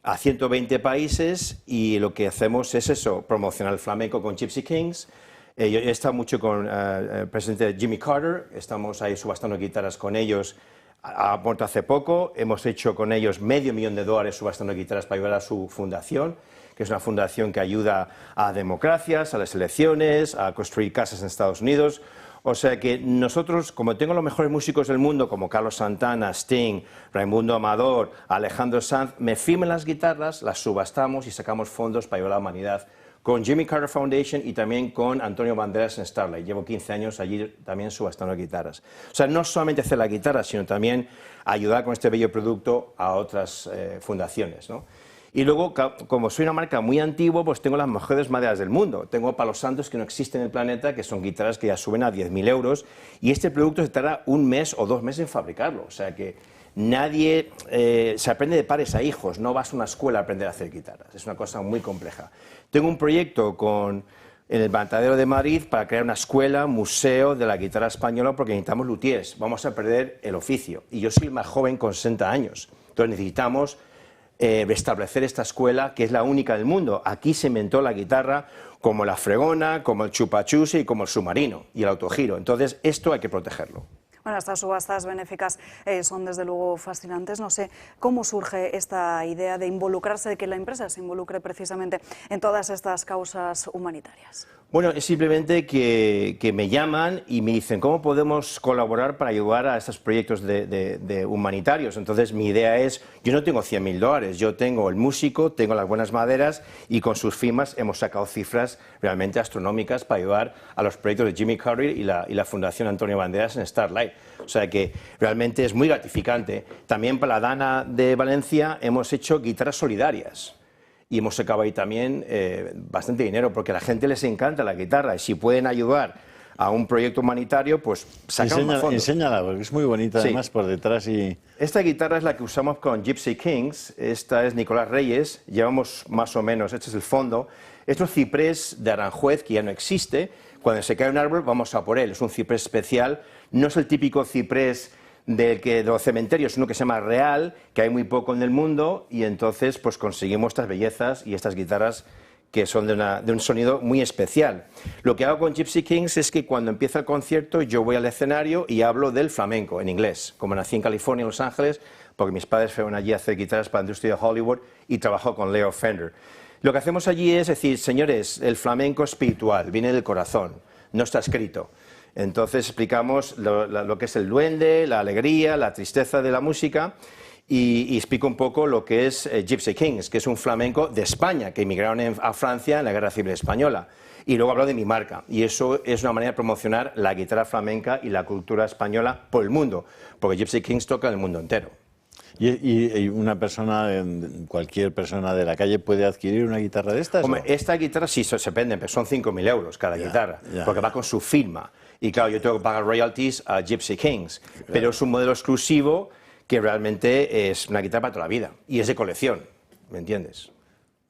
a 120 países y lo que hacemos es eso, promocionar el flamenco con Gypsy Kings. Yo he estado mucho con el presidente Jimmy Carter, estamos ahí subastando guitarras con ellos. Ha muerto hace poco, hemos hecho con ellos $500,000 subastando guitarras para ayudar a su fundación, que es una fundación que ayuda a democracias, a las elecciones, a construir casas en Estados Unidos. O sea que nosotros, como tengo los mejores músicos del mundo, como Carlos Santana, Sting, Raimundo Amador, Alejandro Sanz, me firman las guitarras, las subastamos y sacamos fondos para ayudar a la humanidad. Con Jimmy Carter Foundation y también con Antonio Banderas en Starlight. Llevo 15 años allí también subastando guitarras. O sea, no solamente hacer la guitarra, sino también ayudar con este bello producto a otras fundaciones, ¿no? Y luego, como soy una marca muy antigua, pues tengo las mejores maderas del mundo. Tengo palos santos que no existen en el planeta, que son guitarras que ya suben a 10.000 euros, y este producto se tarda 1 mes o 2 meses en fabricarlo. O sea que nadie se aprende de padres a hijos, no vas a una escuela a aprender a hacer guitarras. Es una cosa muy compleja. Tengo un proyecto en el Matadero de Madrid para crear una escuela, museo de la guitarra española, porque necesitamos luthiers, vamos a perder el oficio. Y yo soy el más joven con 60 años, entonces necesitamos restablecer esta escuela, que es la única del mundo. Aquí se inventó la guitarra como la fregona, como el chupachuse y como el submarino y el autogiro. Entonces esto hay que protegerlo. Bueno, estas subastas benéficas son desde luego fascinantes. No sé cómo surge esta idea de involucrarse, de que la empresa se involucre precisamente en todas estas causas humanitarias. Bueno, es simplemente que me llaman y me dicen cómo podemos colaborar para ayudar a estos proyectos de humanitarios. Entonces mi idea es, yo no tengo $100.000, yo tengo el músico, tengo las buenas maderas y con sus firmas hemos sacado cifras realmente astronómicas para ayudar a los proyectos de Jimmy Carter y la Fundación Antonio Banderas en Starlight. O sea que realmente es muy gratificante. También para la Dana de Valencia hemos hecho guitarras solidarias. Y hemos sacado ahí también bastante dinero, porque a la gente les encanta la guitarra y si pueden ayudar a un proyecto humanitario, pues sacan más fondos. Enséñala, porque es muy bonita además sí. Por detrás. Esta guitarra es la que usamos con Gypsy Kings, esta es Nicolás Reyes, llevamos más o menos, este es el fondo. Esto es ciprés de Aranjuez, que ya no existe, cuando se cae un árbol vamos a por él, es un ciprés especial, no es el típico ciprés de los cementerios, uno que se llama real, que hay muy poco en el mundo, y entonces pues conseguimos estas bellezas y estas guitarras que son de un sonido muy especial. Lo que hago con Gypsy Kings es que cuando empieza el concierto yo voy al escenario y hablo del flamenco en inglés. Como nací en California, en Los Ángeles, porque mis padres fueron allí a hacer guitarras para la industria de Hollywood y trabajó con Leo Fender. Lo que hacemos allí es decir, señores, el flamenco espiritual, viene del corazón, no está escrito. Entonces explicamos lo que es el duende, la alegría, la tristeza de la música y explico un poco lo que es Gypsy Kings, que es un flamenco de España, que emigraron a Francia en la Guerra Civil Española. Y luego hablo de mi marca, y eso es una manera de promocionar la guitarra flamenca y la cultura española por el mundo, porque Gypsy Kings toca en el mundo entero. ¿Y una persona, cualquier persona de la calle puede adquirir una guitarra de estas? Hombre, esta guitarra sí se vende, pero son 5.000 euros cada guitarra, porque va con su firma. Y claro, yo tengo que pagar royalties a Gypsy Kings, pero es un modelo exclusivo que realmente es una guitarra para toda la vida, y es de colección, ¿me entiendes?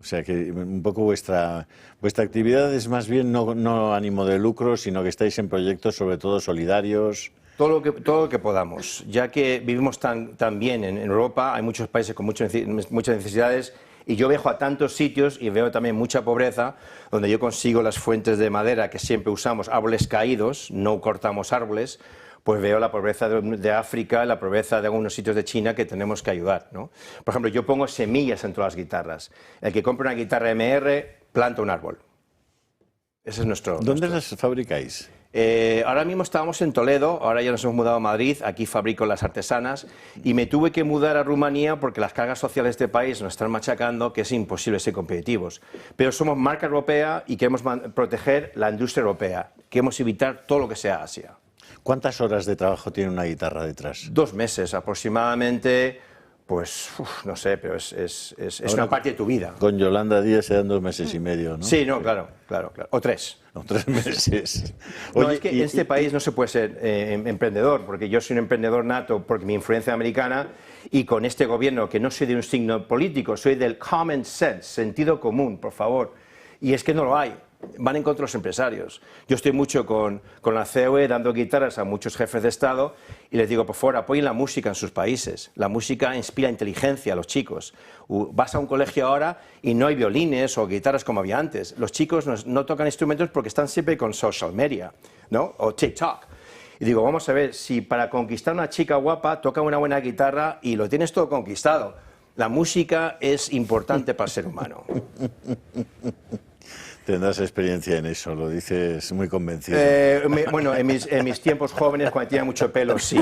O sea que un poco vuestra actividad es más bien no ánimo de lucro, sino que estáis en proyectos sobre todo solidarios. Todo lo que podamos, ya que vivimos tan bien en Europa, hay muchos países con muchas necesidades y yo viajo a tantos sitios y veo también mucha pobreza, donde yo consigo las fuentes de madera que siempre usamos, árboles caídos, no cortamos árboles, pues veo la pobreza de África, la pobreza de algunos sitios de China que tenemos que ayudar, ¿no? Por ejemplo, yo pongo semillas en todas las guitarras. El que compre una guitarra MR, planta un árbol. Ese es nuestro... ¿Dónde las fabricáis? Ahora mismo estábamos en Toledo, ahora ya nos hemos mudado a Madrid, aquí fabrico las artesanas y me tuve que mudar a Rumanía porque las cargas sociales de este país nos están machacando que es imposible ser competitivos. Pero somos marca europea y queremos proteger la industria europea, queremos evitar todo lo que sea Asia. ¿Cuántas horas de trabajo tiene una guitarra detrás? 2 meses aproximadamente, pues no sé, pero es una parte de tu vida. Con Yolanda Díaz se dan 2 meses y medio, ¿no? Sí, no, claro. O 3. O 3 meses. Oye, es que en este país no se puede ser emprendedor, porque yo soy un emprendedor nato porque mi influencia americana y con este gobierno, que no soy de un signo político, soy del common sense, sentido común, por favor. Y es que no lo hay. Van en contra de los empresarios. Yo estoy mucho con la COE dando guitarras a muchos jefes de Estado y les digo, por favor, apoyen la música en sus países. La música inspira inteligencia a los chicos. Vas a un colegio ahora y no hay violines o guitarras como había antes. Los chicos no tocan instrumentos porque están siempre con social media, ¿no? O TikTok. Y digo, vamos a ver, si para conquistar a una chica guapa toca una buena guitarra y lo tienes todo conquistado. La música es importante para el ser humano. Tendrás experiencia en eso, lo dices muy convencido. Bueno, en mis tiempos jóvenes, cuando tenía mucho pelo, sí.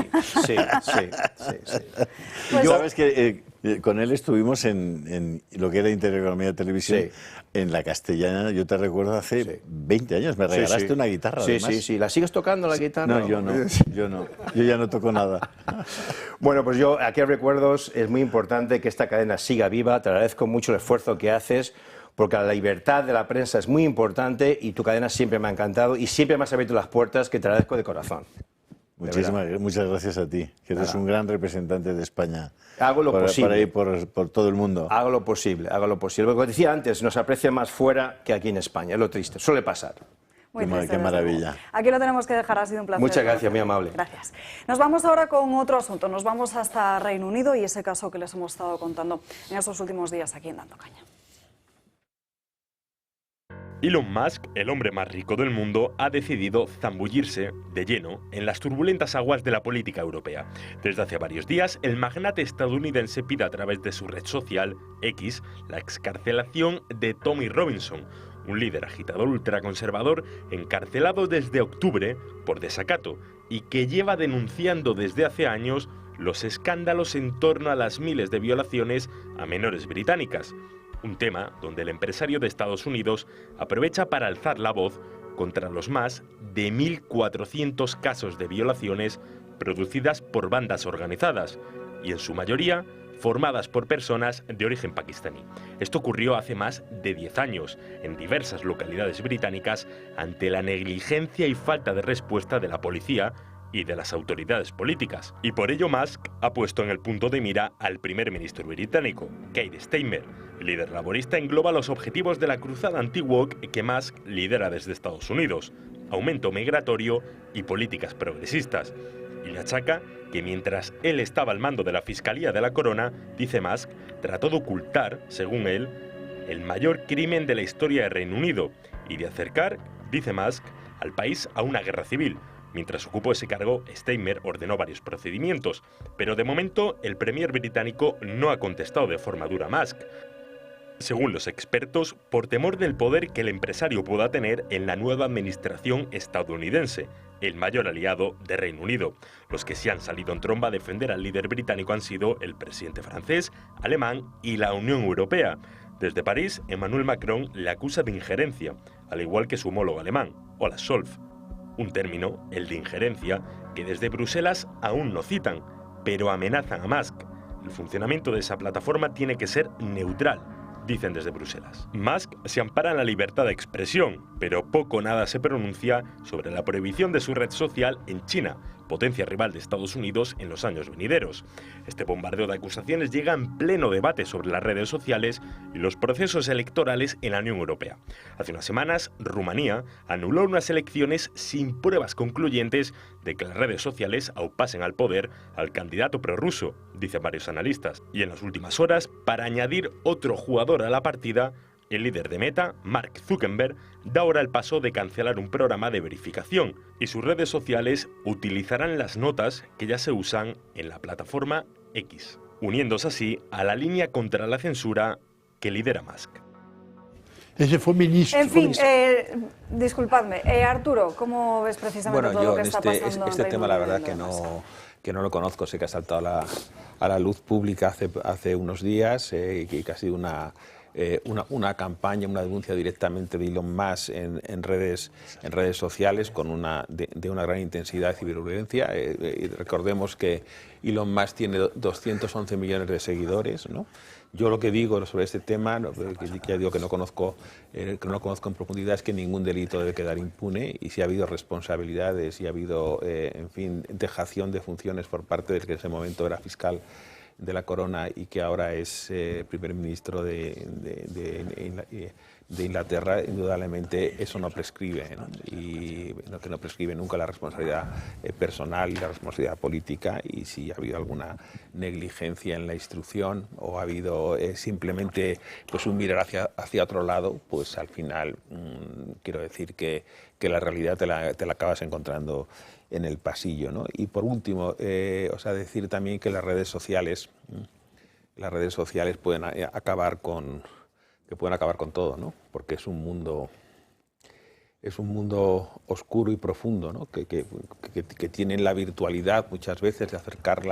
Pues sabes que con él estuvimos en lo que era Intereconomía de Televisión, sí. En la Castellana, yo te recuerdo hace 20 años, me regalaste una guitarra. Además. Sí. ¿La sigues tocando la guitarra? No, yo ya no toco nada. Bueno, pues yo, aquí a Recuerdos, es muy importante que esta cadena siga viva, te agradezco mucho el esfuerzo que haces, porque la libertad de la prensa es muy importante y tu cadena siempre me ha encantado y siempre me has abierto las puertas, que te agradezco de corazón. Muchas gracias a ti, que eres un gran representante de España. Hago lo posible. Para ir por todo el mundo. Hago lo posible. Como decía antes, nos aprecia más fuera que aquí en España, es lo triste, suele pasar. Qué maravilla. Aquí lo tenemos que dejar, ha sido un placer. Muchas gracias, muy amable. Gracias. Nos vamos ahora con otro asunto, nos vamos hasta Reino Unido y ese caso que les hemos estado contando en estos últimos días aquí en Dando Caña. Elon Musk, el hombre más rico del mundo, ha decidido zambullirse de lleno en las turbulentas aguas de la política europea. Desde hace varios días, el magnate estadounidense pide a través de su red social, X, la excarcelación de Tommy Robinson, un líder agitador ultraconservador encarcelado desde octubre por desacato y que lleva denunciando desde hace años los escándalos en torno a las miles de violaciones a menores británicas. Un tema donde el empresario de Estados Unidos aprovecha para alzar la voz contra los más de 1.400 casos de violaciones producidas por bandas organizadas y en su mayoría formadas por personas de origen pakistaní. Esto ocurrió hace más de 10 años en diversas localidades británicas ante la negligencia y falta de respuesta de la policía y de las autoridades políticas. Y por ello Musk ha puesto en el punto de mira al primer ministro británico, Keir Starmer. El líder laborista engloba los objetivos de la cruzada anti-woke que Musk lidera desde Estados Unidos, aumento migratorio y políticas progresistas. Y le achaca que mientras él estaba al mando de la Fiscalía de la Corona, dice Musk, trató de ocultar, según él, el mayor crimen de la historia del Reino Unido y de acercar, dice Musk, al país a una guerra civil. Mientras ocupó ese cargo, Steinmeier ordenó varios procedimientos, pero de momento el premier británico no ha contestado de forma dura a Musk. Según los expertos, por temor del poder que el empresario pueda tener en la nueva administración estadounidense, el mayor aliado de Reino Unido. Los que se han salido en tromba a defender al líder británico han sido el presidente francés, alemán y la Unión Europea. Desde París, Emmanuel Macron le acusa de injerencia, al igual que su homólogo alemán, Olaf Scholz. Un término, el de injerencia, que desde Bruselas aún no citan, pero amenazan a Musk. El funcionamiento de esa plataforma tiene que ser neutral, dicen desde Bruselas. Musk se ampara en la libertad de expresión, pero poco o nada se pronuncia sobre la prohibición de su red social en China, potencia rival de Estados Unidos en los años venideros. Este bombardeo de acusaciones llega en pleno debate sobre las redes sociales y los procesos electorales en la Unión Europea. Hace unas semanas, Rumanía anuló unas elecciones sin pruebas concluyentes de que las redes sociales aupasen al poder al candidato prorruso, dicen varios analistas. Y en las últimas horas, para añadir otro jugador a la partida, el líder de Meta, Mark Zuckerberg, da ahora el paso de cancelar un programa de verificación y sus redes sociales utilizarán las notas que ya se usan en la plataforma X, uniéndose así a la línea contra la censura que lidera Musk. Ese fue ministro. En fin, disculpadme, Arturo, ¿cómo ves precisamente todo lo que está pasando? Este tema la verdad que no lo conozco, sé que ha saltado a la luz pública hace unos días y que ha sido una campaña, una denuncia directamente de Elon Musk en redes sociales de una gran intensidad de ciberviolencia. Y recordemos que Elon Musk tiene 211 millones de seguidores, ¿no? Yo lo que digo sobre este tema, que ya digo que no conozco en profundidad, es que ningún delito debe quedar impune, y si ha habido responsabilidades y ha habido, en fin, dejación de funciones por parte del que en ese momento era fiscal de la Corona y que ahora es primer ministro de Inglaterra, indudablemente eso no prescribe, ¿no? Y que no prescribe nunca la responsabilidad personal y la responsabilidad política, y si ha habido alguna negligencia en la instrucción o ha habido simplemente pues un mirar hacia otro lado, pues al final quiero decir que la realidad te la acabas encontrando en el pasillo, ¿no? Y por último, decir también que las redes sociales pueden acabar con todo, ¿no? Porque es un mundo oscuro y profundo, ¿no? que tienen la virtualidad muchas veces de acercar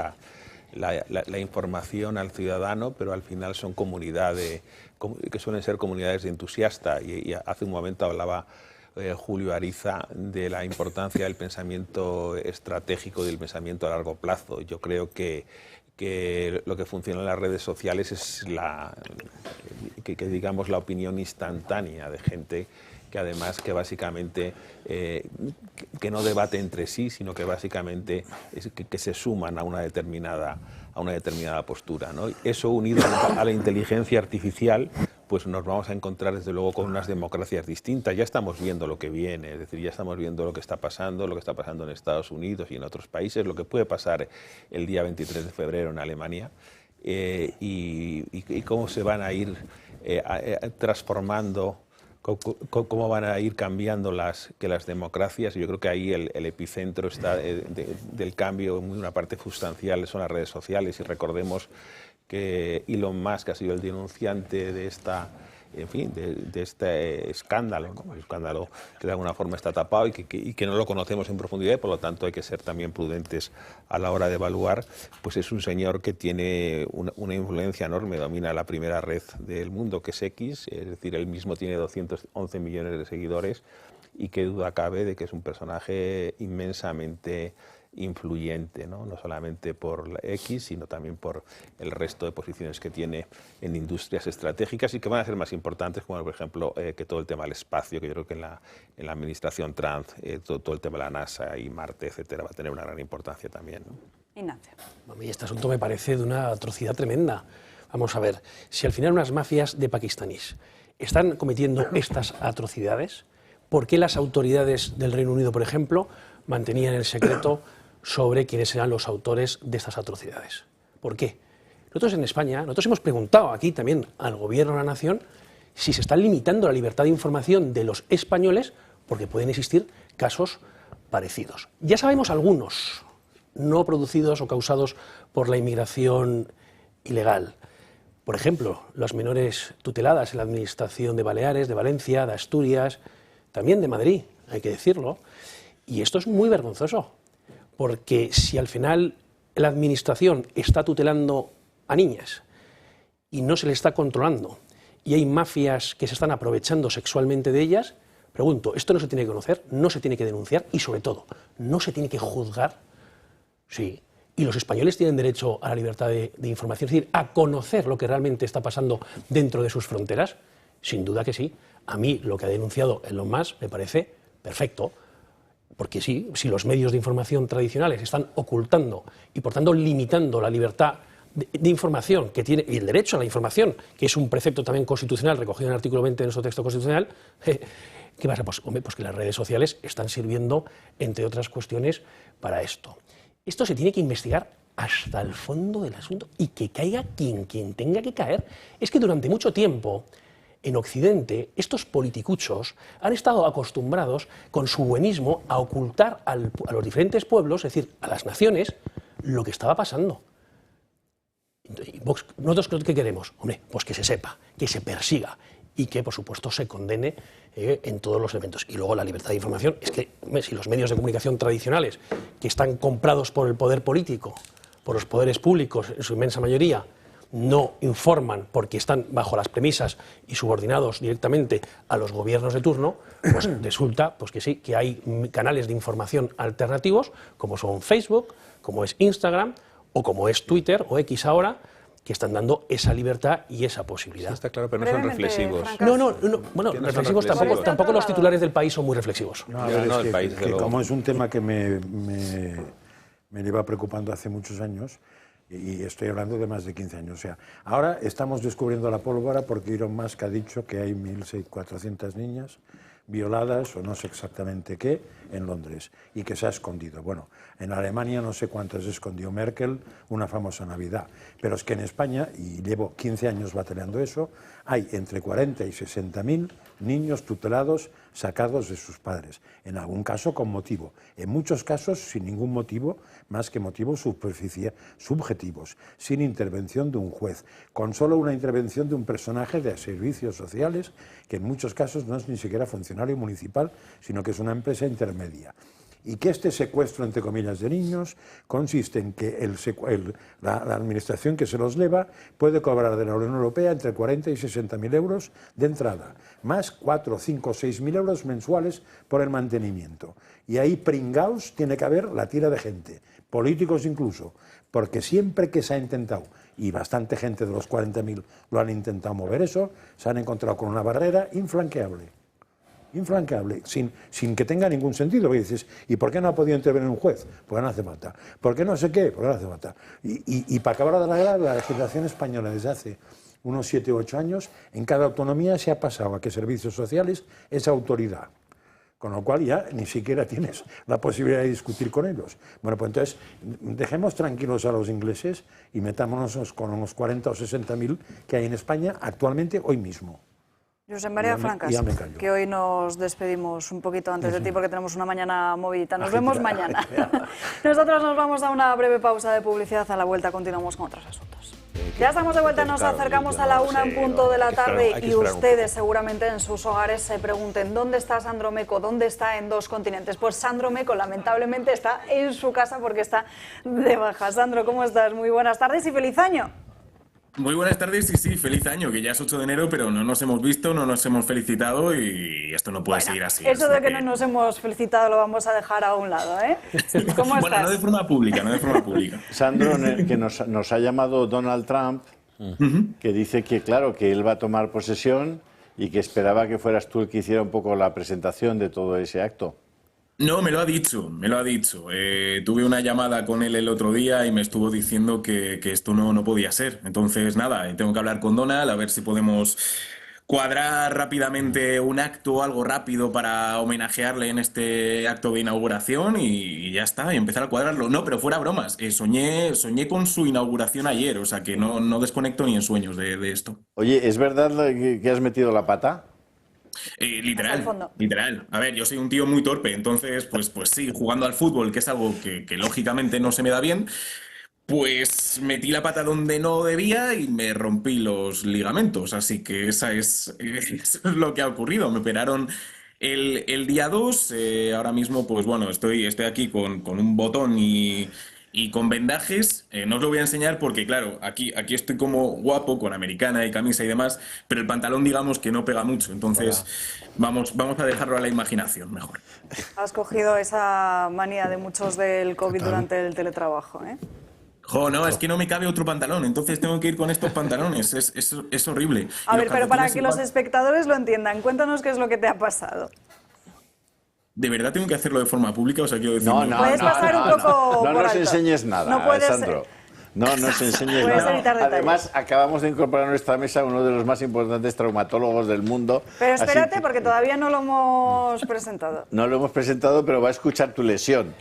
la información al ciudadano, pero al final son comunidades que suelen ser comunidades de entusiastas, y hace un momento hablaba Julio Ariza de la importancia del pensamiento estratégico y del pensamiento a largo plazo. Yo creo que lo que funciona en las redes sociales es digamos la opinión instantánea de gente que además que básicamente que no debate entre sí, sino que básicamente que se suman a una determinada postura, ¿no? Eso unido a la inteligencia artificial, pues nos vamos a encontrar desde luego con unas democracias distintas. Ya estamos viendo lo que viene, es decir, ya estamos viendo lo que está pasando en Estados Unidos y en otros países, lo que puede pasar el día 23 de febrero en Alemania, y cómo se van a ir transformando, cómo van a ir cambiando las democracias. Yo creo que ahí el epicentro está del cambio, una parte sustancial son las redes sociales, y recordemos que Elon Musk ha sido el denunciante de este escándalo, ¿no? Un escándalo que de alguna forma está tapado y que no lo conocemos en profundidad, y por lo tanto hay que ser también prudentes a la hora de evaluar. Pues es un señor que tiene una influencia enorme, domina la primera red del mundo, que es X, es decir, él mismo tiene 211 millones de seguidores, y qué duda cabe de que es un personaje inmensamente influyente, ¿no? No solamente por la X, sino también por el resto de posiciones que tiene en industrias estratégicas y que van a ser más importantes, como por ejemplo que todo el tema del espacio, que yo creo que en la administración Trump todo el tema de la NASA y Marte, etcétera, va a tener una gran importancia también, ¿no? Ignacio. A mí este asunto me parece de una atrocidad tremenda. Vamos a ver, si al final unas mafias de pakistaníes están cometiendo estas atrocidades, ¿por qué las autoridades del Reino Unido, por ejemplo, mantenían el secreto sobre quiénes eran los autores de estas atrocidades? ¿Por qué? Nosotros en España, nosotros hemos preguntado aquí también al Gobierno de la Nación si se está limitando la libertad de información de los españoles, porque pueden existir casos parecidos. Ya sabemos algunos, no producidos o causados por la inmigración ilegal. Por ejemplo, las menores tuteladas en la Administración de Baleares, de Valencia, de Asturias, también de Madrid, hay que decirlo. Y esto es muy vergonzoso, porque si al final la Administración está tutelando a niñas y no se les está controlando, y hay mafias que se están aprovechando sexualmente de ellas, pregunto, ¿esto no se tiene que conocer, no se tiene que denunciar y, sobre todo, no se tiene que juzgar? Sí. Y los españoles tienen derecho a la libertad de información, es decir, a conocer lo que realmente está pasando dentro de sus fronteras. Sin duda que sí. A mí lo que ha denunciado Elon Musk me parece perfecto, porque sí, si los medios de información tradicionales están ocultando y, por tanto, limitando la libertad de información que tiene, y el derecho a la información, que es un precepto también constitucional recogido en el artículo 20 de nuestro texto constitucional, ¿qué pasa? Pues, hombre, pues que las redes sociales están sirviendo, entre otras cuestiones, para esto. Esto se tiene que investigar hasta el fondo del asunto y que caiga quien tenga que caer. Es que durante mucho tiempo, en Occidente, estos politicuchos han estado acostumbrados, con su buenismo, a ocultar a los diferentes pueblos, es decir, a las naciones, lo que estaba pasando. ¿Nosotros qué queremos? Hombre, pues que se sepa, que se persiga y que, por supuesto, se condene en todos los elementos. Y luego la libertad de información es que, si los medios de comunicación tradicionales, que están comprados por el poder político, por los poderes públicos, en su inmensa mayoría, no informan porque están bajo las premisas y subordinados directamente a los gobiernos de turno, pues resulta pues que sí, que hay canales de información alternativos, como son Facebook, como es Instagram, o como es Twitter o X ahora, que están dando esa libertad y esa posibilidad. Sí, está claro, pero no son reflexivos. No, bueno, reflexivos tampoco los titulares del País son muy reflexivos. No, es que como es un tema que me lleva preocupando hace muchos años, y estoy hablando de más de 15 años. O sea, ahora estamos descubriendo la pólvora porque Elon Musk ha dicho que hay 1.400 niñas violadas, o no sé exactamente qué, en Londres, y que se ha escondido. Bueno, en Alemania no sé cuántas escondió Merkel, una famosa Navidad, pero es que en España, y llevo 15 años batallando eso, hay entre 40 y 60.000 niños tutelados sacados de sus padres, en algún caso con motivo, en muchos casos sin ningún motivo más que motivos subjetivos, sin intervención de un juez, con solo una intervención de un personaje de servicios sociales que en muchos casos no es ni siquiera funcionario municipal, sino que es una empresa intermedia. Y que este secuestro, entre comillas, de niños consiste en que la administración que se los lleva puede cobrar de la Unión Europea entre 40 y 60.000 euros de entrada, más 4, 5, 6.000 euros mensuales por el mantenimiento. Y ahí pringaos tiene que haber la tira de gente, políticos incluso, porque siempre que se ha intentado, y bastante gente de los 40.000 lo han intentado mover eso, se han encontrado con una barrera infranqueable, sin que tenga ningún sentido. Y dices, ¿y por qué no ha podido intervenir un juez? Porque no hace falta. ¿Por qué no sé qué? Porque no hace falta. Y para acabar de la legislación española desde hace unos 7 u 8 años, en cada autonomía se ha pasado a que servicios sociales es autoridad. Con lo cual ya ni siquiera tienes la posibilidad de discutir con ellos. Bueno, pues entonces dejemos tranquilos a los ingleses y metámonos con unos 40 o 60.000 que hay en España actualmente, hoy mismo. Josep María Francas, que hoy nos despedimos un poquito antes de ti porque tenemos una mañana movidita. Nos vemos mañana. Nosotros nos vamos a una breve pausa de publicidad. A la vuelta continuamos con otros asuntos. Ya estamos de vuelta, nos acercamos a la 1 en punto de la tarde y ustedes seguramente en sus hogares se pregunten ¿dónde está Sandro Meco? ¿Dónde está en Dos Continentes? Pues Sandro Meco lamentablemente está en su casa porque está de baja. Sandro, ¿cómo estás? Muy buenas tardes y feliz año. Muy buenas tardes y sí, feliz año, que ya es 8 de enero, pero no nos hemos visto, no nos hemos felicitado y esto no puede seguir así. Eso de que no nos hemos felicitado lo vamos a dejar a un lado, ¿eh? ¿Cómo estás? Bueno, no de forma pública, no de forma pública. Sandro, que nos ha llamado Donald Trump, que dice que, claro, que él va a tomar posesión y que esperaba que fueras tú el que hiciera un poco la presentación de todo ese acto. No, me lo ha dicho, me lo ha dicho. Tuve una llamada con él el otro día y me estuvo diciendo que esto no podía ser. Entonces, nada, tengo que hablar con Donald a ver si podemos cuadrar rápidamente un acto, algo rápido para homenajearle en este acto de inauguración y ya está, y empezar a cuadrarlo. No, pero fuera bromas, soñé con su inauguración ayer, o sea que no desconecto ni en sueños de esto. Oye, ¿es verdad que has metido la pata? Literal. A ver, yo soy un tío muy torpe, entonces, pues sí, jugando al fútbol, que es algo que lógicamente no se me da bien, pues metí la pata donde no debía y me rompí los ligamentos. Así que eso es lo que ha ocurrido. Me operaron el día 2. Ahora mismo, pues bueno, estoy aquí con un botón y con vendajes. No os lo voy a enseñar porque, claro, aquí estoy como guapo, con americana y camisa y demás, pero el pantalón, digamos, que no pega mucho. Entonces, vamos a dejarlo a la imaginación mejor. Has cogido esa manía de muchos del COVID durante el teletrabajo, ¿eh? No, es que no me cabe otro pantalón, entonces tengo que ir con estos pantalones, es horrible. A ver, pero para que los espectadores lo entiendan, cuéntanos qué es lo que te ha pasado. ¿De verdad tengo que hacerlo de forma pública? O sea, quiero decir... No, puedes pasar un poco no por nos alto. No puedes, Alessandro. No nos enseñes Puedes nada. evitar detalles. Además, acabamos de incorporar a nuestra mesa a uno de los más importantes traumatólogos del mundo. Pero espérate, porque todavía no lo hemos presentado. No lo hemos presentado, pero va a escuchar tu lesión.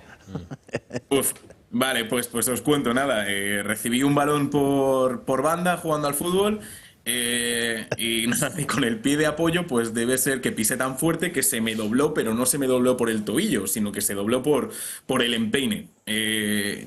Vale, pues os cuento nada. Recibí un balón por banda jugando al fútbol y nada, y con el pie de apoyo pues debe ser que pisé tan fuerte que se me dobló, pero no se me dobló por el tobillo, sino que se dobló por el empeine.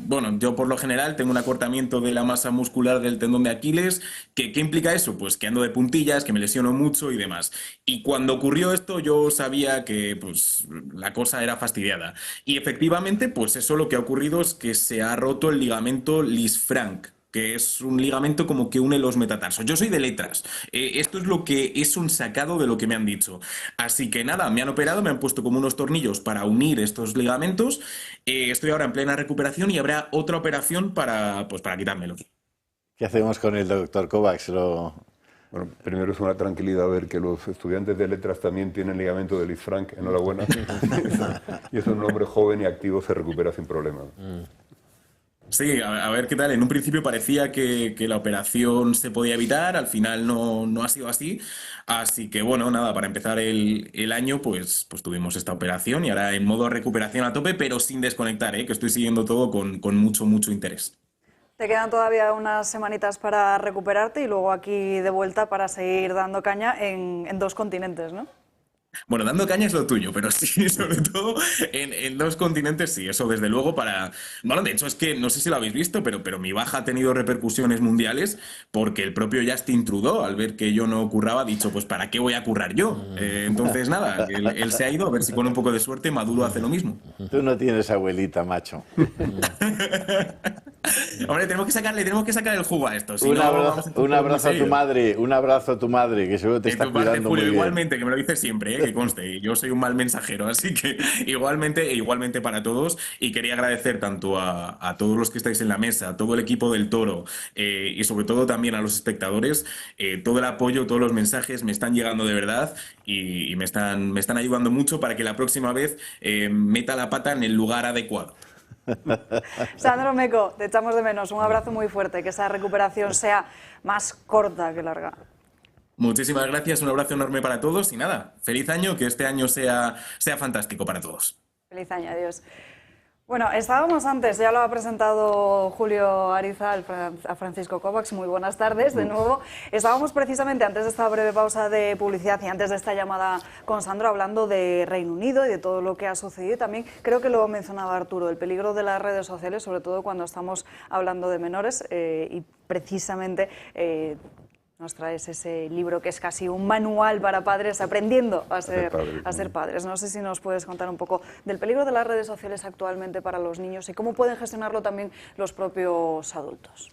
Bueno, yo por lo general tengo un acortamiento de la masa muscular del tendón de Aquiles. ¿Qué implica eso? Pues que ando de puntillas, que me lesiono mucho y demás. Y cuando ocurrió esto yo sabía que pues la cosa era fastidiada. Y efectivamente, pues eso lo que ha ocurrido es que se ha roto el ligamento Lisfranc, que es un ligamento como que une los metatarsos. Yo soy de letras. Esto es lo que es un sacado de lo que me han dicho. Así que nada, me han operado, me han puesto como unos tornillos para unir estos ligamentos. Estoy ahora en plena recuperación y habrá otra operación para quitármelos. ¿Qué hacemos con el doctor Kovacs? Bueno, primero es una tranquilidad ver que los estudiantes de letras también tienen ligamento de Lisfranc. Enhorabuena. Y es un hombre joven y activo, se recupera sin problema. Sí, a ver qué tal. En un principio parecía que la operación se podía evitar, al final no ha sido así. Así que bueno, nada, para empezar el año pues tuvimos esta operación y ahora en modo recuperación a tope, pero sin desconectar, que estoy siguiendo todo con mucho interés. Te quedan todavía unas semanitas para recuperarte y luego aquí de vuelta para seguir dando caña en 2 continentes, ¿no? Bueno, dando caña es lo tuyo, pero sí, sobre todo en 2 continentes, sí, eso desde luego para... Bueno, de hecho es que, no sé si lo habéis visto, pero mi baja ha tenido repercusiones mundiales porque el propio Justin Trudeau, al ver que yo no curraba, ha dicho, pues ¿para qué voy a currar yo? Entonces, nada, él se ha ido, a ver si con un poco de suerte Maduro hace lo mismo. Tú no tienes abuelita, macho. Hombre, tenemos que sacar el jugo a esto. Si un no, abrazo a tu madre, que seguro te está cuidando muy bien. Igualmente, que me lo dices siempre, que conste, yo soy un mal mensajero, así que igualmente para todos, y quería agradecer tanto a todos los que estáis en la mesa, a todo el equipo del Toro, y sobre todo también a los espectadores, todo el apoyo, todos los mensajes me están llegando de verdad y me están ayudando mucho para que la próxima vez meta la pata en el lugar adecuado. Sandro Meco, te echamos de menos. Un abrazo muy fuerte, que esa recuperación sea más corta que larga. Muchísimas gracias, un abrazo enorme para todos y nada, feliz año, que este año sea fantástico para todos. Feliz año, adiós. Bueno, estábamos antes, ya lo ha presentado Julio Ariza a Francisco Kovacs. Muy buenas tardes de nuevo. Estábamos precisamente antes de esta breve pausa de publicidad y antes de esta llamada con Sandro hablando de Reino Unido y de todo lo que ha sucedido. Y también creo que lo mencionaba Arturo, el peligro de las redes sociales, sobre todo cuando estamos hablando de menores y precisamente... nos traes ese libro que es casi un manual para padres aprendiendo a ser padres. No sé si nos puedes contar un poco del peligro de las redes sociales actualmente para los niños y cómo pueden gestionarlo también los propios adultos.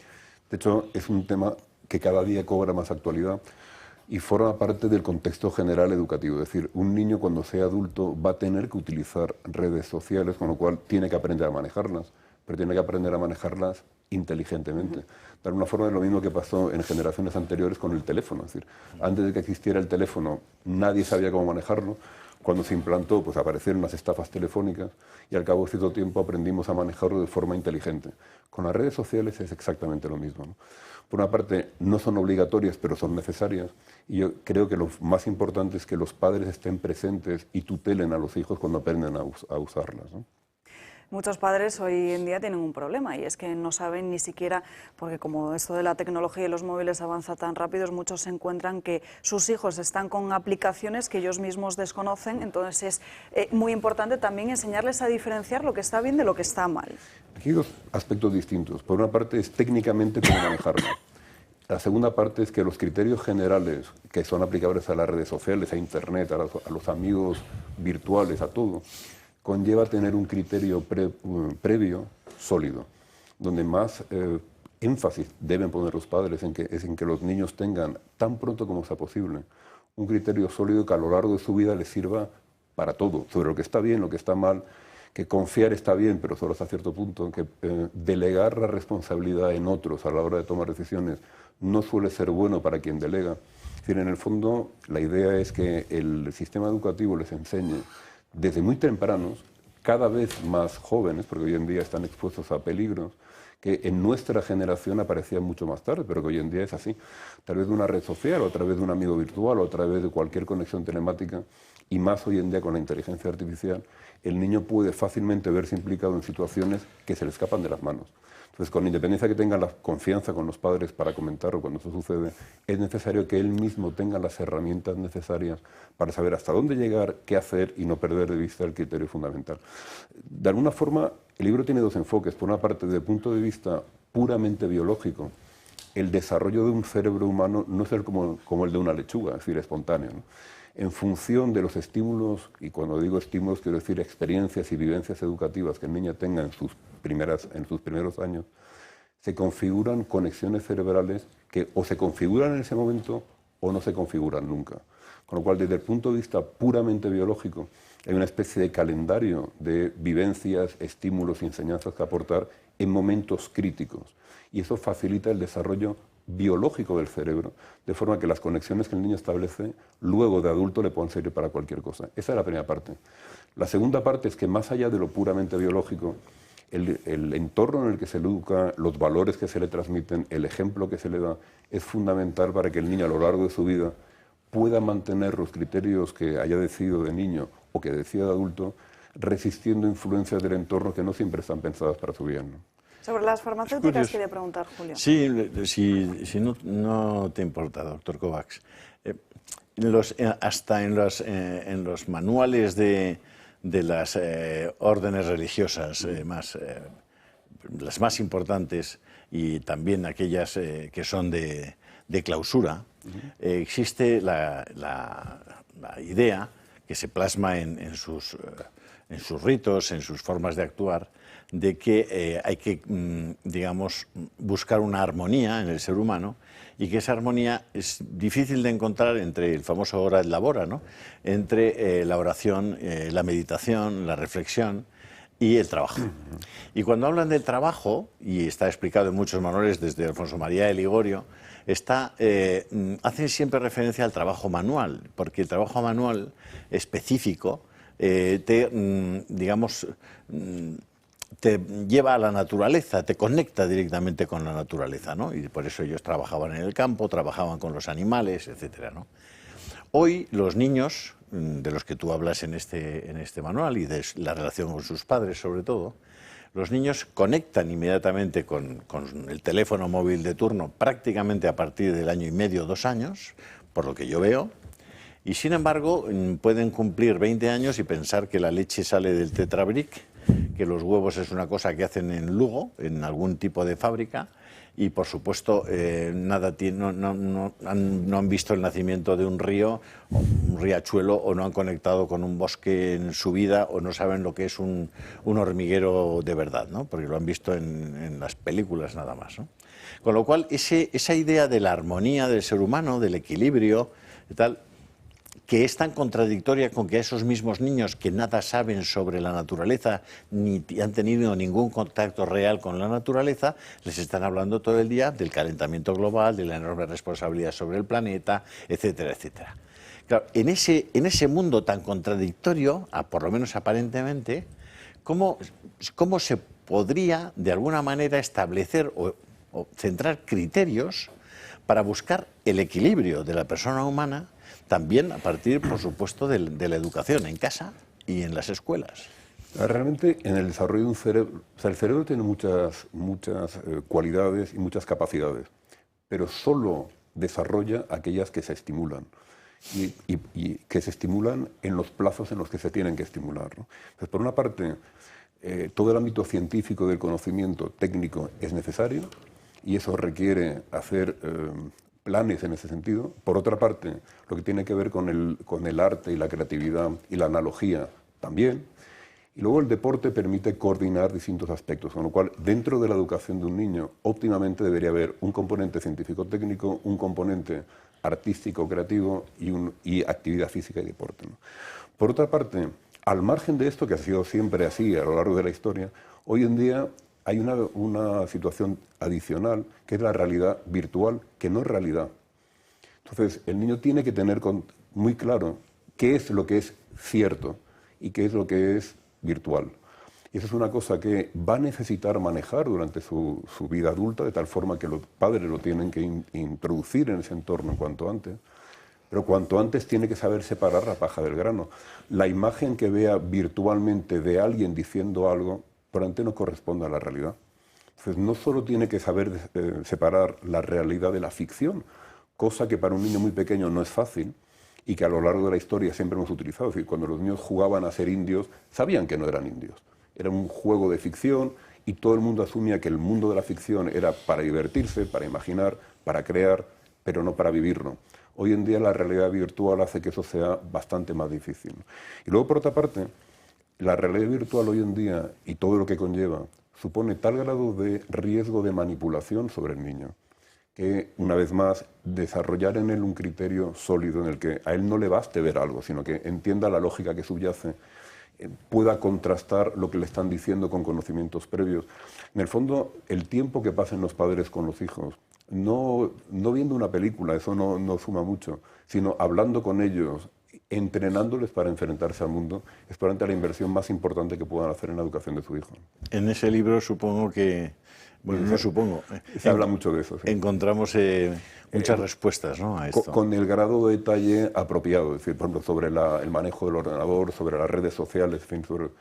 De hecho, es un tema que cada día cobra más actualidad y forma parte del contexto general educativo. Es decir, un niño cuando sea adulto va a tener que utilizar redes sociales, con lo cual tiene que aprender a manejarlas, pero tiene que aprender a manejarlas inteligentemente. De alguna forma es lo mismo que pasó en generaciones anteriores con el teléfono. Es decir, antes de que existiera el teléfono nadie sabía cómo manejarlo. Cuando se implantó, pues aparecieron las estafas telefónicas y al cabo de cierto tiempo aprendimos a manejarlo de forma inteligente. Con las redes sociales es exactamente lo mismo, ¿no? Por una parte, no son obligatorias, pero son necesarias, y yo creo que lo más importante es que los padres estén presentes y tutelen a los hijos cuando aprenden a usarlas, ¿no? Muchos padres hoy en día tienen un problema y es que no saben ni siquiera, porque como esto de la tecnología y los móviles avanza tan rápido, muchos se encuentran que sus hijos están con aplicaciones que ellos mismos desconocen, entonces es muy importante también enseñarles a diferenciar lo que está bien de lo que está mal. Aquí hay dos aspectos distintos. Por una parte es técnicamente cómo manejarlo. La segunda parte es que los criterios generales que son aplicables a las redes sociales, a Internet, a los amigos virtuales, a todo, conlleva tener un criterio previo, sólido, donde más énfasis deben poner los padres es en que los niños tengan, tan pronto como sea posible, un criterio sólido que a lo largo de su vida les sirva para todo, sobre lo que está bien, lo que está mal, que confiar está bien, pero solo hasta cierto punto, que delegar la responsabilidad en otros a la hora de tomar decisiones no suele ser bueno para quien delega. Es decir, en el fondo, la idea es que el sistema educativo les enseñe desde muy tempranos, cada vez más jóvenes, porque hoy en día están expuestos a peligros, que en nuestra generación aparecían mucho más tarde, pero que hoy en día es así, a través de una red social, o a través de un amigo virtual, o a través de cualquier conexión telemática, y más hoy en día con la inteligencia artificial, el niño puede fácilmente verse implicado en situaciones que se le escapan de las manos. Entonces, con independencia que tenga la confianza con los padres para comentarlo cuando eso sucede, es necesario que él mismo tenga las herramientas necesarias para saber hasta dónde llegar, qué hacer y no perder de vista el criterio fundamental. De alguna forma, el libro tiene dos enfoques. Por una parte, desde el punto de vista puramente biológico, el desarrollo de un cerebro humano no es como el de una lechuga, es decir, espontáneo, ¿no? En función de los estímulos, y cuando digo estímulos quiero decir experiencias y vivencias educativas que el niño tenga en sus primeros años, se configuran conexiones cerebrales que o se configuran en ese momento o no se configuran nunca. Con lo cual, desde el punto de vista puramente biológico, hay una especie de calendario de vivencias, estímulos y enseñanzas que aportar en momentos críticos. Y eso facilita el desarrollo biológico del cerebro, de forma que las conexiones que el niño establece luego de adulto le puedan servir para cualquier cosa. Esa es la primera parte. La segunda parte es que más allá de lo puramente biológico, el entorno en el que se le educa, los valores que se le transmiten, el ejemplo que se le da, es fundamental para que el niño a lo largo de su vida pueda mantener los criterios que haya decidido de niño o que decida de adulto, resistiendo influencias del entorno que no siempre están pensadas para su bien, ¿no? Sobre las farmacéuticas quería preguntar, Julio. Sí, si no te importa, doctor Kovacs. Hasta en los manuales de las órdenes religiosas las más importantes y también aquellas que son de clausura, existe la idea que se plasma en sus ritos, en sus formas de actuar, de que hay que, digamos, buscar una armonía en el ser humano y que esa armonía es difícil de encontrar entre el famoso hora et labora, ¿no? Entre la oración, la meditación, la reflexión y el trabajo. Y cuando hablan del trabajo, y está explicado en muchos manuales desde Alfonso María de Ligorio, hacen siempre referencia al trabajo manual, porque el trabajo manual específico te lleva a la naturaleza, te conecta directamente con la naturaleza, ¿no? Y por eso ellos trabajaban en el campo, trabajaban con los animales, etcétera, ¿no? Hoy los niños, de los que tú hablas en este manual y de la relación con sus padres sobre todo, los niños conectan inmediatamente con el teléfono móvil de turno prácticamente a partir del año y medio, 2 años, por lo que yo veo, y sin embargo pueden cumplir 20 años y pensar que la leche sale del Tetrabric, que los huevos es una cosa que hacen en Lugo, en algún tipo de fábrica, y por supuesto no han visto el nacimiento de un río, o un riachuelo, o no han conectado con un bosque en su vida, o no saben lo que es un hormiguero de verdad, ¿no? Porque lo han visto en las películas nada más, ¿no? Con lo cual, esa idea de la armonía del ser humano, del equilibrio y tal, que es tan contradictoria con que esos mismos niños que nada saben sobre la naturaleza ni han tenido ningún contacto real con la naturaleza, les están hablando todo el día del calentamiento global, de la enorme responsabilidad sobre el planeta, etcétera, etcétera. Claro, en ese mundo tan contradictorio, por lo menos aparentemente, ¿cómo se podría de alguna manera establecer o centrar criterios para buscar el equilibrio de la persona humana, también a partir, por supuesto, de la educación en casa y en las escuelas? Realmente en el desarrollo de un cerebro, o sea, el cerebro tiene muchas cualidades y muchas capacidades, pero solo desarrolla aquellas que se estimulan y que se estimulan en los plazos en los que se tienen que estimular, ¿no? Entonces, por una parte, todo el ámbito científico del conocimiento técnico es necesario y eso requiere hacer planes en ese sentido. Por otra parte, lo que tiene que ver con el arte y la creatividad y la analogía también. Y luego el deporte permite coordinar distintos aspectos, con lo cual dentro de la educación de un niño óptimamente debería haber un componente científico-técnico, un componente artístico-creativo y actividad física y deporte, ¿no? Por otra parte, al margen de esto, que ha sido siempre así a lo largo de la historia, hoy en día hay una situación adicional que es la realidad virtual, que no es realidad. Entonces, el niño tiene que tener muy claro qué es lo que es cierto y qué es lo que es virtual. Y eso es una cosa que va a necesitar manejar durante su vida adulta, de tal forma que los padres lo tienen que introducir en ese entorno cuanto antes. Pero cuanto antes tiene que saber separar la paja del grano. La imagen que vea virtualmente de alguien diciendo algo, probablemente no corresponde a la realidad. Entonces, no solo tiene que saber separar la realidad de la ficción, cosa que para un niño muy pequeño no es fácil, y que a lo largo de la historia siempre hemos utilizado. Es decir, cuando los niños jugaban a ser indios, sabían que no eran indios. Era un juego de ficción y todo el mundo asumía que el mundo de la ficción era para divertirse, para imaginar, para crear, pero no para vivirlo. Hoy en día la realidad virtual hace que eso sea bastante más difícil. Y luego, por otra parte, la realidad virtual hoy en día y todo lo que conlleva supone tal grado de riesgo de manipulación sobre el niño que, una vez más, desarrollar en él un criterio sólido en el que a él no le baste ver algo, sino que entienda la lógica que subyace, pueda contrastar lo que le están diciendo con conocimientos previos. En el fondo, el tiempo que pasen los padres con los hijos, no viendo una película, eso no suma mucho, sino hablando con ellos, entrenándoles para enfrentarse al mundo, es probablemente la inversión más importante que puedan hacer en la educación de su hijo. En ese libro supongo que... Bueno, no supongo. Se habla mucho de eso. Sí. Encontramos muchas respuestas, ¿no?, a esto. Con el grado de detalle apropiado, es decir, por ejemplo, sobre el manejo del ordenador, sobre las redes sociales, en fin, sobre...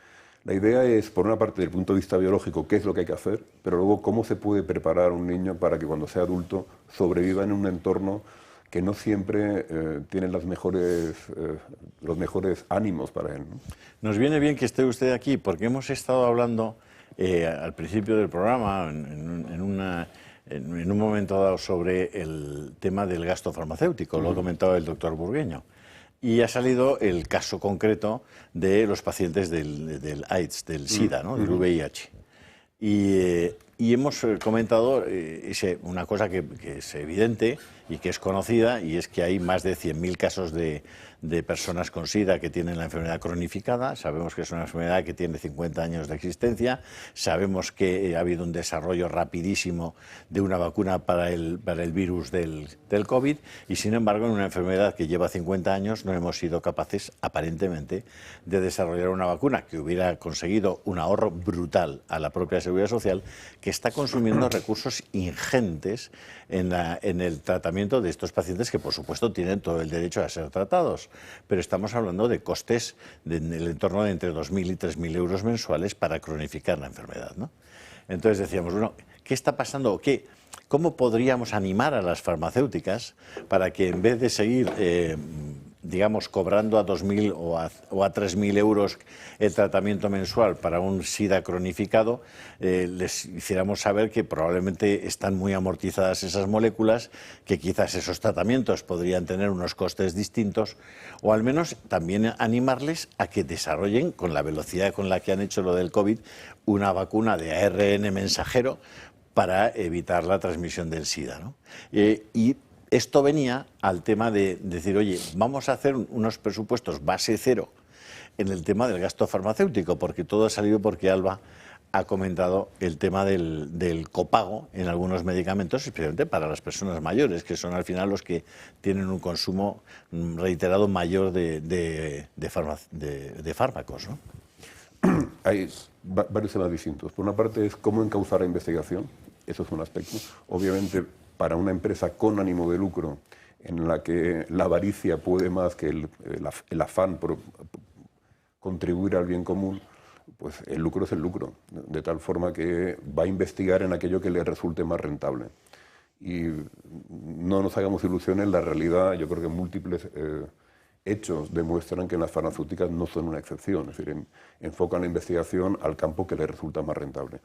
La idea es, por una parte, desde el punto de vista biológico, qué es lo que hay que hacer, pero luego cómo se puede preparar a un niño para que cuando sea adulto sobreviva en un entorno que no siempre tiene los mejores ánimos para él, ¿no? Nos viene bien que esté usted aquí, porque hemos estado hablando al principio del programa, en un momento dado, sobre el tema del gasto farmacéutico, lo ha comentado el doctor Burgueño. Y ha salido el caso concreto de los pacientes del AIDS, del SIDA, ¿no?, del VIH. Y hemos comentado una cosa que es evidente y que es conocida, y es que hay más de 100.000 casos de personas con SIDA que tienen la enfermedad cronificada. Sabemos que es una enfermedad que tiene 50 años de existencia. Sabemos que ha habido un desarrollo rapidísimo de una vacuna para el virus del COVID, y sin embargo, en una enfermedad que lleva 50 años no hemos sido capaces, aparentemente, de desarrollar una vacuna que hubiera conseguido un ahorro brutal a la propia Seguridad Social, que está consumiendo recursos ingentes en el tratamiento de estos pacientes, que por supuesto tienen todo el derecho a ser tratados, pero estamos hablando de costes en el entorno de entre 2.000 y 3.000 euros mensuales para cronificar la enfermedad, ¿no? Entonces decíamos, bueno, ¿qué está pasando? ¿Cómo podríamos animar a las farmacéuticas para que, en vez de seguir digamos, cobrando a 2.000 o a 3.000 euros el tratamiento mensual para un SIDA cronificado, les hiciéramos saber que probablemente están muy amortizadas esas moléculas, que quizás esos tratamientos podrían tener unos costes distintos, o al menos también animarles a que desarrollen, con la velocidad con la que han hecho lo del COVID, una vacuna de ARN mensajero para evitar la transmisión del SIDA, ¿no? Y esto venía al tema de decir, oye, vamos a hacer unos presupuestos base cero en el tema del gasto farmacéutico, porque todo ha salido porque Alba ha comentado el tema del copago en algunos medicamentos, especialmente para las personas mayores, que son al final los que tienen un consumo reiterado mayor de fármacos, ¿no? Hay varios temas distintos. Por una parte es cómo encauzar la investigación, eso es un aspecto. Obviamente, para una empresa con ánimo de lucro, en la que la avaricia puede más que el afán por contribuir al bien común, pues el lucro es el lucro, de tal forma que va a investigar en aquello que le resulte más rentable. Y no nos hagamos ilusiones, la realidad, yo creo que múltiples hechos demuestran que las farmacéuticas no son una excepción, es decir, enfocan la investigación al campo que les resulta más rentable.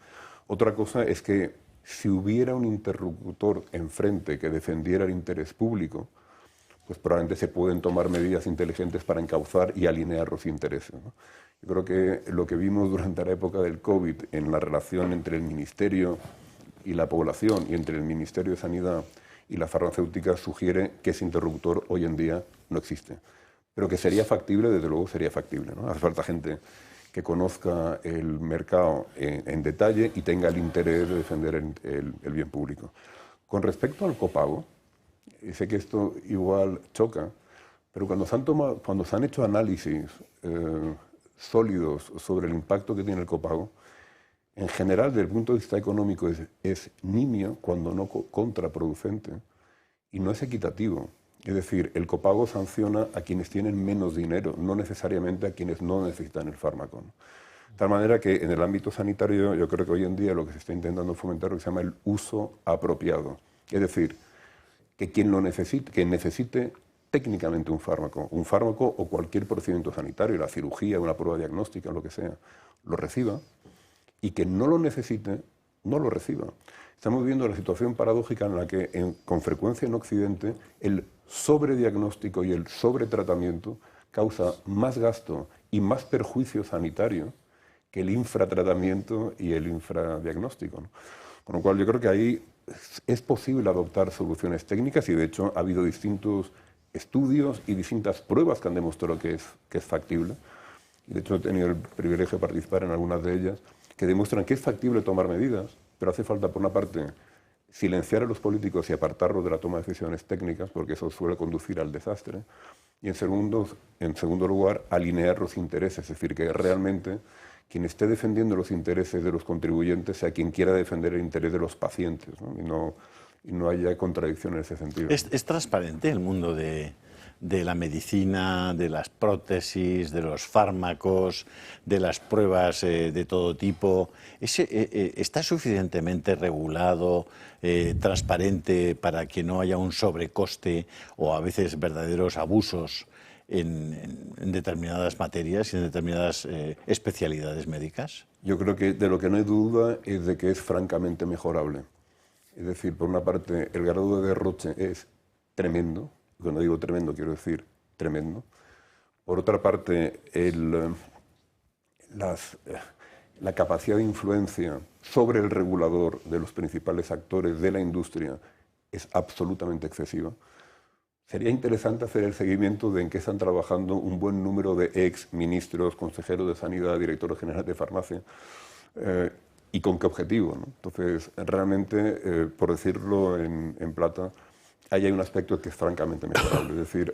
Otra cosa es que si hubiera un interlocutor enfrente que defendiera el interés público, pues probablemente se pueden tomar medidas inteligentes para encauzar y alinear los intereses, ¿no? Yo creo que lo que vimos durante la época del COVID en la relación entre el Ministerio y la población y entre el Ministerio de Sanidad y la farmacéutica sugiere que ese interlocutor hoy en día no existe. Pero que sería factible, desde luego sería factible, ¿no? Hace falta gente que conozca el mercado en detalle y tenga el interés de defender el bien público. Con respecto al copago, y sé que esto igual choca, pero cuando se han hecho análisis sólidos sobre el impacto que tiene el copago, en general, desde el punto de vista económico, es nimio, cuando no contraproducente, y no es equitativo. Es decir, el copago sanciona a quienes tienen menos dinero, no necesariamente a quienes no necesitan el fármaco, ¿no? De tal manera que en el ámbito sanitario yo creo que hoy en día lo que se está intentando fomentar es lo que se llama el uso apropiado. Es decir, que quien necesite técnicamente un fármaco o cualquier procedimiento sanitario, la cirugía, una prueba diagnóstica, lo que sea, lo reciba, y que no lo necesite, no lo reciba. Estamos viendo la situación paradójica en la que con frecuencia en Occidente el sobrediagnóstico y el sobretratamiento causa más gasto y más perjuicio sanitario que el infratratamiento y el infradiagnóstico, ¿no? Con lo cual yo creo que ahí es posible adoptar soluciones técnicas y de hecho ha habido distintos estudios y distintas pruebas que han demostrado que es factible. Y de hecho he tenido el privilegio de participar en algunas de ellas que demuestran que es factible tomar medidas, pero hace falta, por una parte, silenciar a los políticos y apartarlos de la toma de decisiones técnicas, porque eso suele conducir al desastre. Y en segundo lugar, alinear los intereses, es decir, que realmente quien esté defendiendo los intereses de los contribuyentes sea quien quiera defender el interés de los pacientes, ¿no? Y no haya contradicción en ese sentido. ¿Es transparente el mundo de la medicina, de las prótesis, de los fármacos, de las pruebas de todo tipo? ¿Está suficientemente regulado, transparente, para que no haya un sobrecoste o a veces verdaderos abusos en determinadas materias y en determinadas especialidades médicas? Yo creo que de lo que no hay duda es de que es francamente mejorable. Es decir, por una parte, el grado de derroche es tremendo. Cuando digo tremendo, quiero decir tremendo. Por otra parte, la capacidad de influencia sobre el regulador de los principales actores de la industria es absolutamente excesiva. Sería interesante hacer el seguimiento de en qué están trabajando un buen número de ex ministros, consejeros de Sanidad, directores generales de farmacia, y con qué objetivo, ¿no? Entonces, realmente, por decirlo en plata, ahí hay un aspecto que es francamente mejorable. Es decir,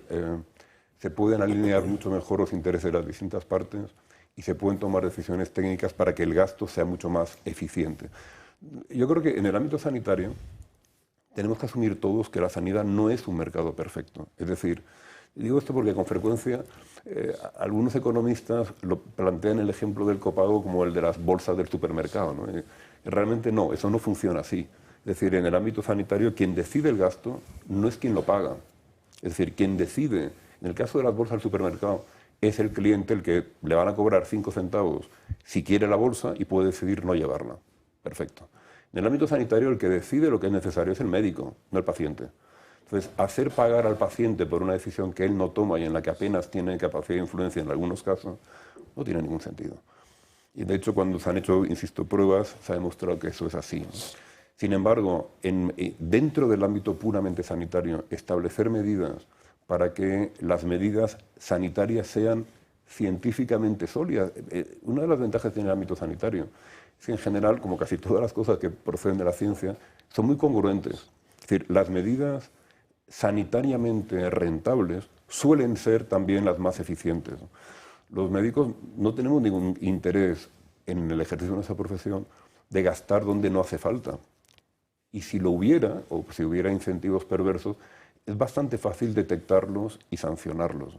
se pueden alinear mucho mejor los intereses de las distintas partes y se pueden tomar decisiones técnicas para que el gasto sea mucho más eficiente. Yo creo que en el ámbito sanitario tenemos que asumir todos que la sanidad no es un mercado perfecto. Es decir, digo esto porque con frecuencia algunos economistas lo plantean el ejemplo del copago como el de las bolsas del supermercado, ¿no? Realmente no, eso no funciona así. Es decir, en el ámbito sanitario quien decide el gasto no es quien lo paga. Es decir, quien decide, en el caso de las bolsas del supermercado, es el cliente el que le van a cobrar 5 centavos si quiere la bolsa y puede decidir no llevarla. Perfecto. En el ámbito sanitario el que decide lo que es necesario es el médico, no el paciente. Entonces, hacer pagar al paciente por una decisión que él no toma y en la que apenas tiene capacidad de influencia en algunos casos, no tiene ningún sentido. Y de hecho, cuando se han hecho, insisto, pruebas, se ha demostrado que eso es así, ¿no? Sin embargo, dentro del ámbito puramente sanitario, establecer medidas para que las medidas sanitarias sean científicamente sólidas. Una de las ventajas que tiene el ámbito sanitario es que en general, como casi todas las cosas que proceden de la ciencia, son muy congruentes. Es decir, las medidas sanitariamente rentables suelen ser también las más eficientes. Los médicos no tenemos ningún interés en el ejercicio de nuestra profesión de gastar donde no hace falta. Y si lo hubiera, o si hubiera incentivos perversos, es bastante fácil detectarlos y sancionarlos.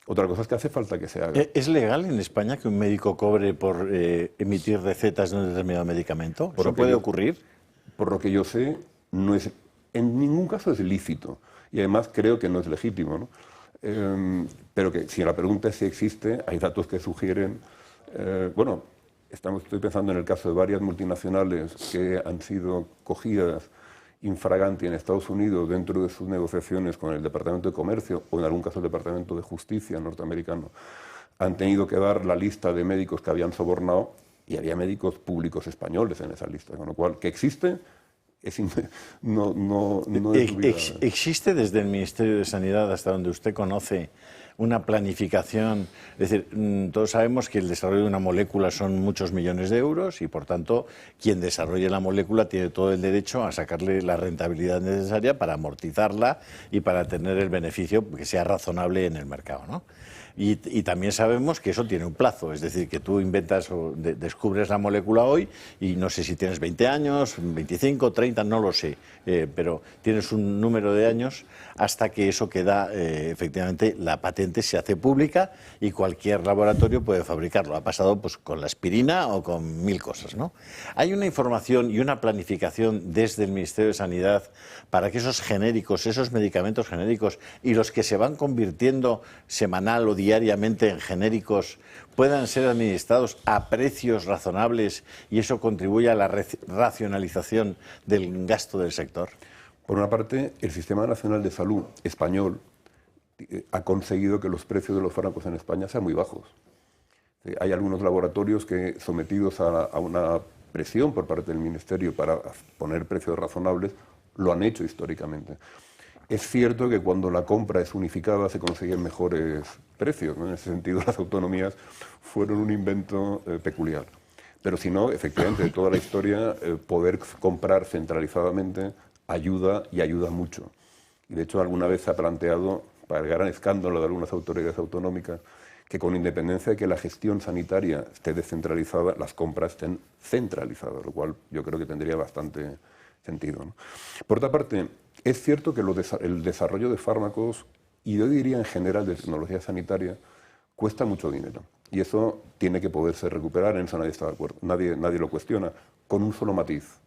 Otra cosa es que hace falta que se haga. ¿Es legal en España que un médico cobre por emitir recetas de un determinado medicamento? ¿Eso puede ocurrir? Por lo que yo sé, no es, en ningún caso es lícito. Y además creo que no es legítimo, ¿no? Pero que si la pregunta es si existe, hay datos que sugieren... bueno, estoy pensando en el caso de varias multinacionales que han sido cogidas infraganti en Estados Unidos dentro de sus negociaciones con el Departamento de Comercio o en algún caso el Departamento de Justicia norteamericano. Han tenido que dar la lista de médicos que habían sobornado y había médicos públicos españoles en esa lista, con lo cual, que existe, no es ¿Existe desde el Ministerio de Sanidad, hasta donde usted conoce, una planificación? Es decir, todos sabemos que el desarrollo de una molécula son muchos millones de euros y, por tanto, quien desarrolle la molécula tiene todo el derecho a sacarle la rentabilidad necesaria para amortizarla y para tener el beneficio que sea razonable en el mercado, ¿no? Y también sabemos que eso tiene un plazo, es decir, que tú inventas o descubres la molécula hoy y no sé si tienes 20 años, 25, 30, no lo sé, pero tienes un número de años hasta que eso queda, efectivamente, la patente se hace pública y cualquier laboratorio puede fabricarlo. Ha pasado pues con la aspirina o con 1000 cosas, ¿no? Hay una información y una planificación desde el Ministerio de Sanidad para que esos genéricos, esos medicamentos genéricos y los que se van convirtiendo semanal o diariamente en genéricos puedan ser administrados a precios razonables y eso contribuya a la racionalización del gasto del sector. Por una parte, el Sistema Nacional de Salud español ha conseguido que los precios de los fármacos en España sean muy bajos. Hay algunos laboratorios que, sometidos a una presión por parte del Ministerio para poner precios razonables, lo han hecho históricamente. Es cierto que cuando la compra es unificada se consiguen mejores precios, ¿no? En ese sentido, las autonomías fueron un invento peculiar. Pero si no, efectivamente, de toda la historia, poder comprar centralizadamente ayuda y ayuda mucho. Y de hecho, alguna vez se ha planteado, para el gran escándalo de algunas autoridades autonómicas, que con independencia de que la gestión sanitaria esté descentralizada, las compras estén centralizadas, lo cual yo creo que tendría bastante sentido, ¿no? Por otra parte, es cierto que el desarrollo de fármacos, y yo diría en general de tecnología sanitaria, cuesta mucho dinero. Y eso tiene que poderse recuperar, en eso nadie está de acuerdo, nadie lo cuestiona, con un solo matiz.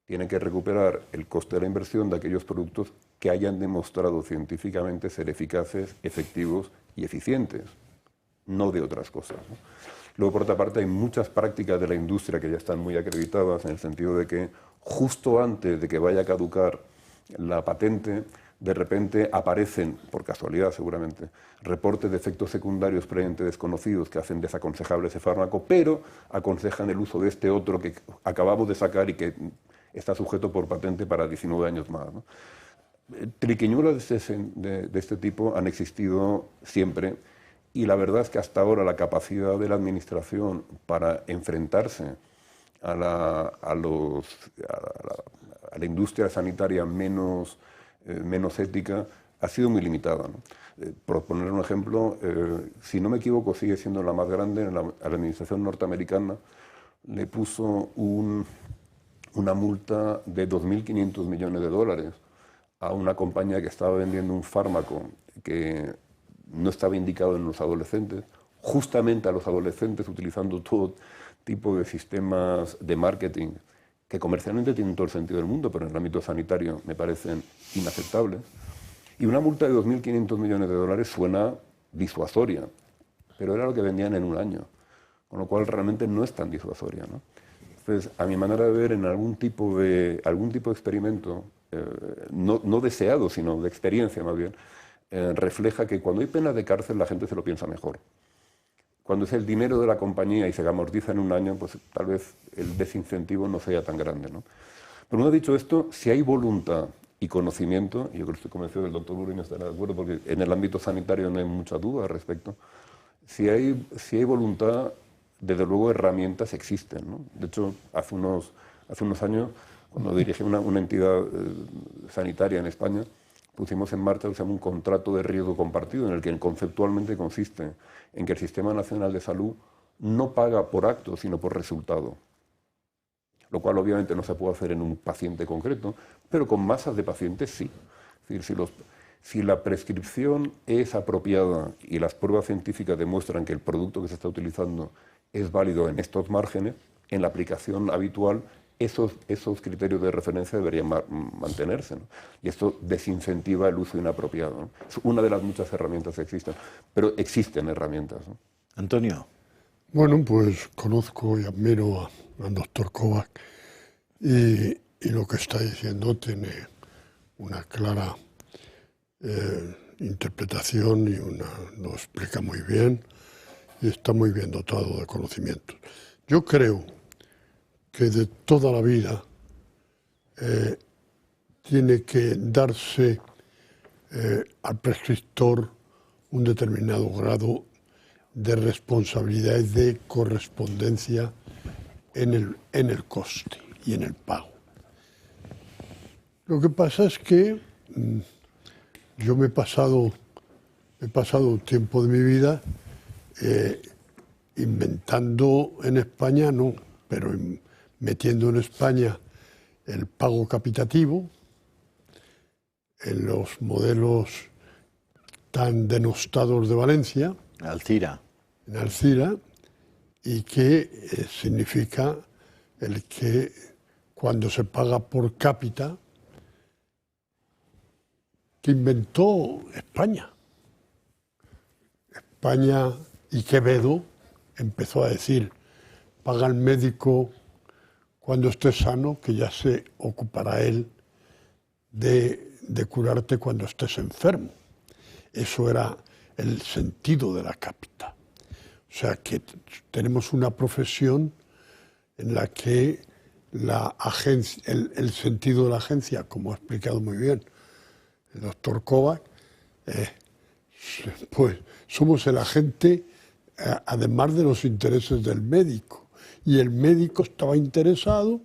Tiene que recuperar el coste de la inversión de aquellos productos que hayan demostrado científicamente ser eficaces, efectivos y eficientes, no de otras cosas, ¿no? Luego, por otra parte, hay muchas prácticas de la industria que ya están muy acreditadas en el sentido de que justo antes de que vaya a caducar la patente, de repente aparecen, por casualidad seguramente, reportes de efectos secundarios previamente desconocidos que hacen desaconsejable ese fármaco, pero aconsejan el uso de este otro que acabamos de sacar y que está sujeto por patente para 19 años más, ¿no? Triquiñuelas de este tipo han existido siempre y la verdad es que hasta ahora la capacidad de la Administración para enfrentarse a la industria sanitaria menos ética ha sido muy limitada, ¿no? Por poner un ejemplo, si no me equivoco, sigue siendo la más grande. A la Administración norteamericana le puso una multa de 2.500 millones de dólares a una compañía que estaba vendiendo un fármaco que no estaba indicado en los adolescentes, justamente a los adolescentes, utilizando todo tipo de sistemas de marketing que comercialmente tienen todo el sentido del mundo, pero en el ámbito sanitario me parecen inaceptables. Y una multa de 2.500 millones de dólares suena disuasoria, pero era lo que vendían en un año, con lo cual realmente no es tan disuasoria, ¿no? Entonces, a mi manera de ver, en algún tipo de experimento, no deseado, sino de experiencia más bien, refleja que cuando hay penas de cárcel la gente se lo piensa mejor. Cuando es el dinero de la compañía y se amortiza en un año, pues tal vez el desincentivo no sea tan grande, ¿no? Pero una vez dicho esto, si hay voluntad y conocimiento, y yo creo que estoy convencido del doctor Burgueño estará de acuerdo, porque en el ámbito sanitario no hay mucha duda al respecto, si hay voluntad, desde luego herramientas existen, ¿no? De hecho, hace unos años, cuando dirigí una entidad sanitaria en España, pusimos en marcha un contrato de riesgo compartido, en el que conceptualmente consiste en que el Sistema Nacional de Salud no paga por acto, sino por resultado. Lo cual obviamente no se puede hacer en un paciente concreto, pero con masas de pacientes sí. Es decir, si la prescripción es apropiada y las pruebas científicas demuestran que el producto que se está utilizando es válido en estos márgenes, en la aplicación habitual esos criterios de referencia deberían mantenerse, ¿no? Y esto desincentiva el uso inapropiado, ¿no? Es una de las muchas herramientas que existen, pero existen herramientas, ¿no? Antonio. Bueno, pues conozco y admiro al doctor Kovacs y lo que está diciendo tiene una clara interpretación y lo explica muy bien y está muy bien dotado de conocimientos. Yo creo que de toda la vida tiene que darse al prescriptor un determinado grado de responsabilidad y de correspondencia en el coste y en el pago. Lo que pasa es que yo he pasado un tiempo de mi vida inventando en España, no, pero metiendo en España el pago capitativo en los modelos tan denostados de Valencia, en Alcira, y que significa el que cuando se paga por cápita, que inventó España. España y Quevedo empezó a decir, paga el médico cuando estés sano, que ya se ocupará él de curarte cuando estés enfermo. Eso era el sentido de la cápita. O sea que tenemos una profesión en la que el sentido de la agencia, como ha explicado muy bien el doctor Kovacs, pues somos el agente, además de los intereses del médico. Y el médico estaba interesado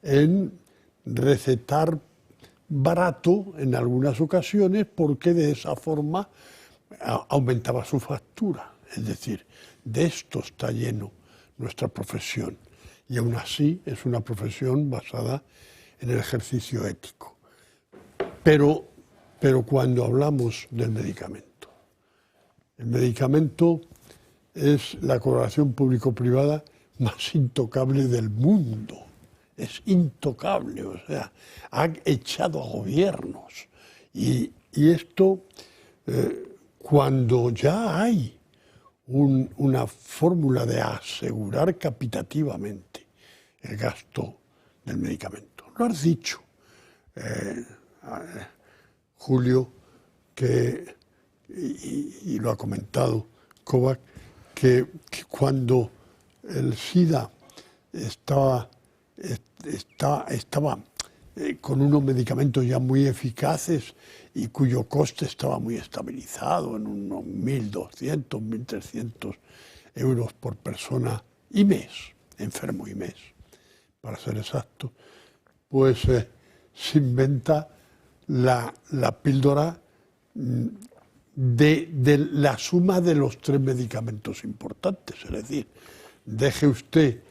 en recetar barato en algunas ocasiones porque de esa forma aumentaba su factura. Es decir, de esto está lleno nuestra profesión. Y aún así es una profesión basada en el ejercicio ético. Pero cuando hablamos del medicamento, el medicamento es la colaboración público-privada más intocable del mundo. Es intocable, o sea, han echado a gobiernos. Y esto, cuando ya hay una fórmula de asegurar capitativamente el gasto del medicamento. Lo has dicho, Julio, y lo ha comentado Kovacs, que cuando el SIDA estaba con unos medicamentos ya muy eficaces y cuyo coste estaba muy estabilizado en unos 1.200, 1.300 euros por persona y mes, enfermo y mes, para ser exacto, pues se inventa la píldora de la suma de los 3 medicamentos importantes. Es decir, deje usted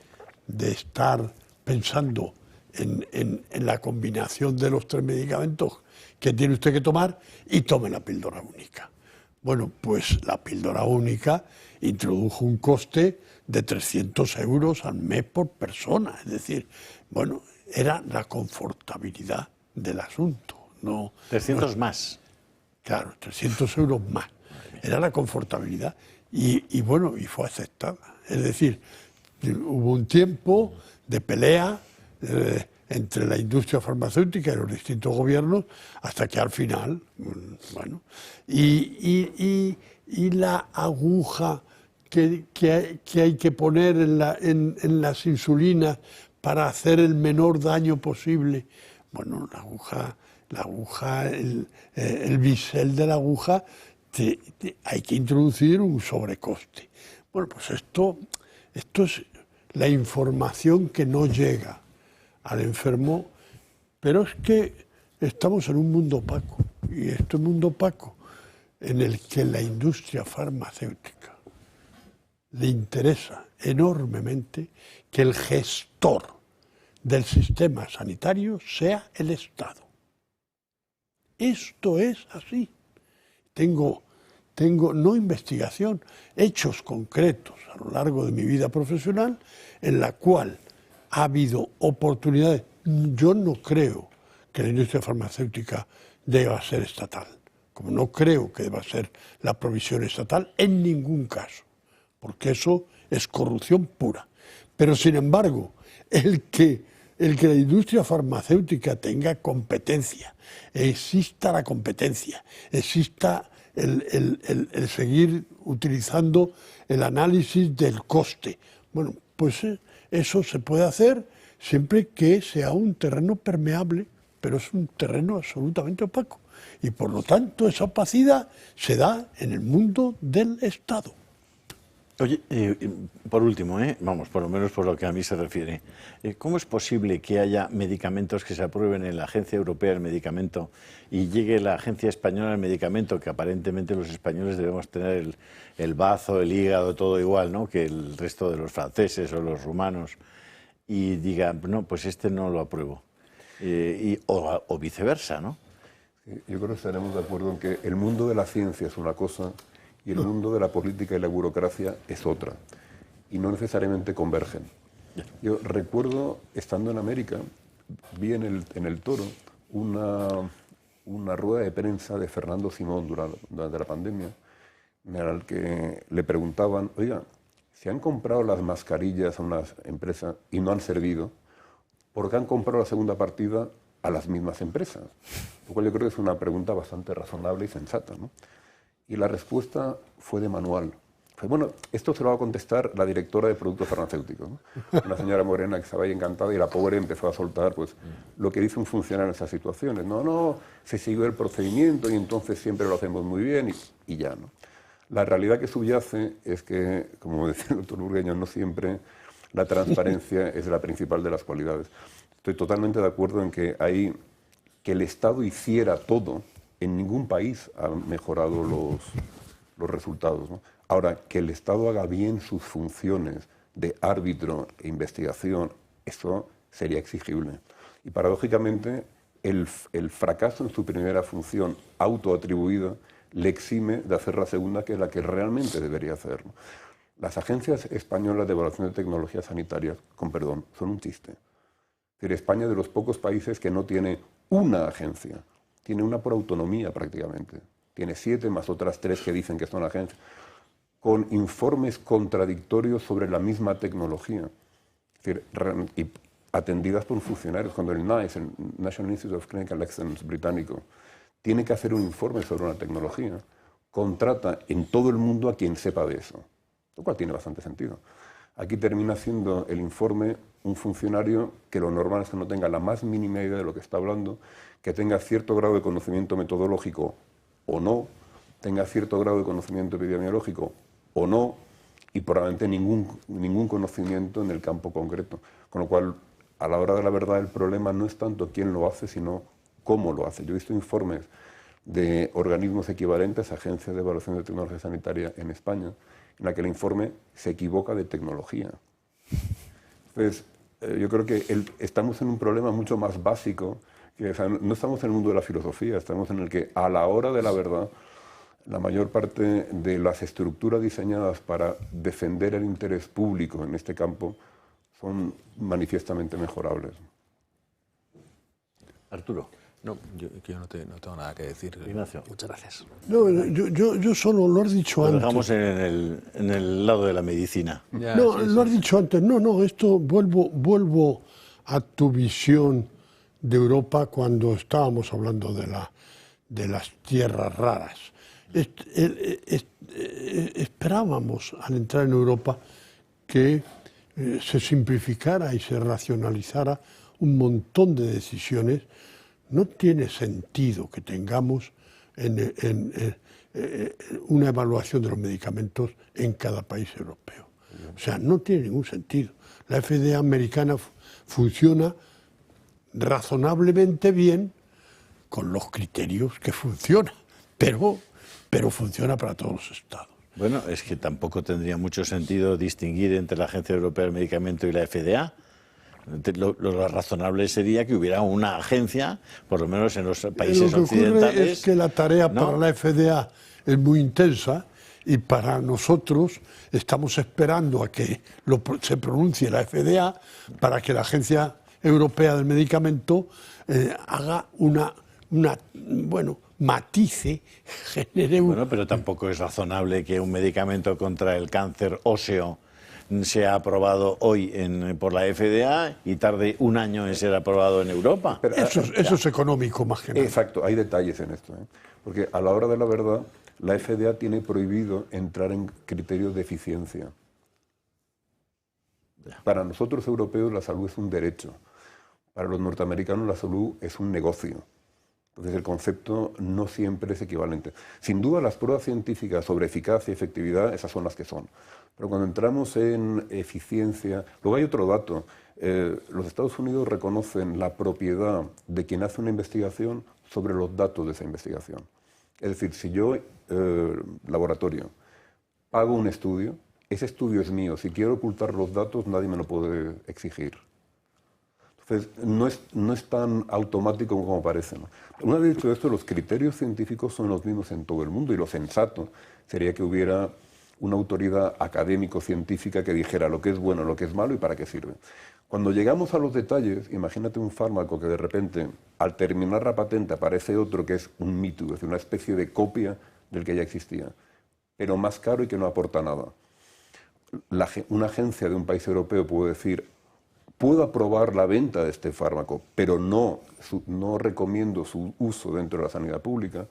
de estar pensando en la combinación de los 3 medicamentos que tiene usted que tomar y tome la píldora única. Bueno, pues la píldora única introdujo un coste de 300 euros al mes por persona. Es decir, bueno, era la confortabilidad del asunto. No, 300 más. Claro, 300 euros más. Era la confortabilidad. Y bueno, y fue aceptada. Es decir, hubo un tiempo de pelea entre la industria farmacéutica y los distintos gobiernos, hasta que al final, bueno, y la aguja que hay que poner en las insulinas para hacer el menor daño posible, bueno, la aguja, el bisel de la aguja, hay que introducir un sobrecoste. Bueno, pues esto Esto es la información que no llega al enfermo, pero es que estamos en un mundo opaco, y este mundo opaco en el que la industria farmacéutica le interesa enormemente que el gestor del sistema sanitario sea el Estado. Esto es así. Tengo no investigación, hechos concretos a lo largo de mi vida profesional en la cual ha habido oportunidades. Yo no creo que la industria farmacéutica deba ser estatal, como no creo que deba ser la provisión estatal en ningún caso, porque eso es corrupción pura. Pero sin embargo, el que la industria farmacéutica tenga competencia, exista la competencia, exista el seguir utilizando el análisis del coste. Bueno, pues eso se puede hacer siempre que sea un terreno permeable, pero es un terreno absolutamente opaco. Y por lo tanto esa opacidad se da en el mundo del Estado. Oye, por último, vamos, por lo menos por lo que a mí se refiere, ¿cómo es posible que haya medicamentos que se aprueben en la Agencia Europea del Medicamento y llegue la Agencia Española del Medicamento, que aparentemente los españoles debemos tener el bazo, el hígado, todo igual, ¿no?, que el resto de los franceses o los rumanos, y diga, no, pues este no lo apruebo, o viceversa, ¿no? Yo creo que estaremos de acuerdo en que el mundo de la ciencia es una cosa y el mundo de la política y la burocracia es otra, y no necesariamente convergen. Yo recuerdo, estando en América, vi en el Toro una rueda de prensa de Fernando Simón durante la pandemia, en la que le preguntaban, oiga, si han comprado las mascarillas a unas empresas y no han servido, ¿por qué han comprado la segunda partida a las mismas empresas? Lo cual yo creo que es una pregunta bastante razonable y sensata, ¿no? Y la respuesta fue de manual. Fue, bueno, esto se lo va a contestar la directora de productos farmacéuticos, ¿no? Una señora morena que estaba ahí encantada, y la pobre empezó a soltar pues, lo que dice un funcionario en esas situaciones. No, se siguió el procedimiento y entonces siempre lo hacemos muy bien y ya, ¿no? La realidad que subyace es que, como decía el doctor Burgueño, no siempre la transparencia es la principal de las cualidades. Estoy totalmente de acuerdo en que el Estado hiciera todo. En ningún país han mejorado los resultados, ¿no? Ahora, que el Estado haga bien sus funciones de árbitro e investigación, eso sería exigible. Y paradójicamente, el fracaso en su primera función autoatribuida le exime de hacer la segunda, que es la que realmente debería hacer, ¿no? Las agencias españolas de evaluación de tecnologías sanitarias, con perdón, son un chiste. Es decir, España es de los pocos países que no tiene una agencia. Tiene una por autonomía prácticamente. Tiene 7 más otras 3 que dicen que son agencias, con informes contradictorios sobre la misma tecnología. Es decir, y atendidas por funcionarios. Cuando el NICE, el National Institute of Clinical Excellence británico, tiene que hacer un informe sobre una tecnología, contrata en todo el mundo a quien sepa de eso, lo cual tiene bastante sentido. Aquí termina haciendo el informe un funcionario que lo normal es que no tenga la más mínima idea de lo que está hablando, que tenga cierto grado de conocimiento metodológico o no, tenga cierto grado de conocimiento epidemiológico o no, y probablemente ningún conocimiento en el campo concreto. Con lo cual, a la hora de la verdad, el problema no es tanto quién lo hace, sino cómo lo hace. Yo he visto informes de organismos equivalentes a agencias de evaluación de tecnología sanitaria en España, en la que el informe se equivoca de tecnología. Entonces, yo creo que estamos en un problema mucho más básico, que, o sea, no estamos en el mundo de la filosofía, estamos en el que a la hora de la verdad, la mayor parte de las estructuras diseñadas para defender el interés público en este campo son manifiestamente mejorables. Arturo. No, yo no tengo nada que decir. Ignacio. Muchas gracias. No, yo solo lo has dicho Lo antes. dejamos en el lado de la medicina. Ya, No, sí, lo has dicho antes. No, esto vuelvo a tu visión de Europa cuando estábamos hablando de las tierras raras. Esperábamos al entrar en Europa que se simplificara y se racionalizara un montón de decisiones. No tiene sentido que tengamos una evaluación de los medicamentos en cada país europeo. O sea, no tiene ningún sentido. La FDA americana funciona razonablemente bien con los criterios que funciona, pero funciona para todos los estados. Bueno, es que tampoco tendría mucho sentido distinguir entre la Agencia Europea del Medicamento y la FDA. Lo razonable sería que hubiera una agencia, por lo menos en los países occidentales. Lo que ocurre es que la tarea para la FDA es muy intensa y para nosotros estamos esperando a que se pronuncie la FDA para que la Agencia Europea del Medicamento haga matice, genere un... Bueno, pero tampoco es razonable que un medicamento contra el cáncer óseo sea aprobado hoy por la FDA y tarde un año en ser aprobado en Europa. Pero, eso es económico más que nada. Exacto, hay detalles en esto, ¿eh? Porque a la hora de la verdad, la FDA tiene prohibido entrar en criterios de eficiencia. Para nosotros europeos la salud es un derecho, para los norteamericanos la salud es un negocio. Entonces el concepto no siempre es equivalente. Sin duda las pruebas científicas sobre eficacia y efectividad, esas son las que son. Pero cuando entramos en eficiencia... Luego hay otro dato. Los Estados Unidos reconocen la propiedad de quien hace una investigación sobre los datos de esa investigación. Es decir, si yo, laboratorio, hago un estudio, ese estudio es mío. Si quiero ocultar los datos, nadie me lo puede exigir. Entonces, no es tan automático como parece, ¿no? Una vez dicho esto, los criterios científicos son los mismos en todo el mundo y lo sensato sería que hubiera una autoridad académico-científica que dijera lo que es bueno, lo que es malo y para qué sirve. Cuando llegamos a los detalles, imagínate un fármaco que de repente, al terminar la patente, aparece otro que es un Me Too, es decir, una especie de copia del que ya existía, pero más caro y que no aporta nada. Una agencia de un país europeo puede decir, puedo aprobar la venta de este fármaco, pero no recomiendo su uso dentro de la sanidad pública.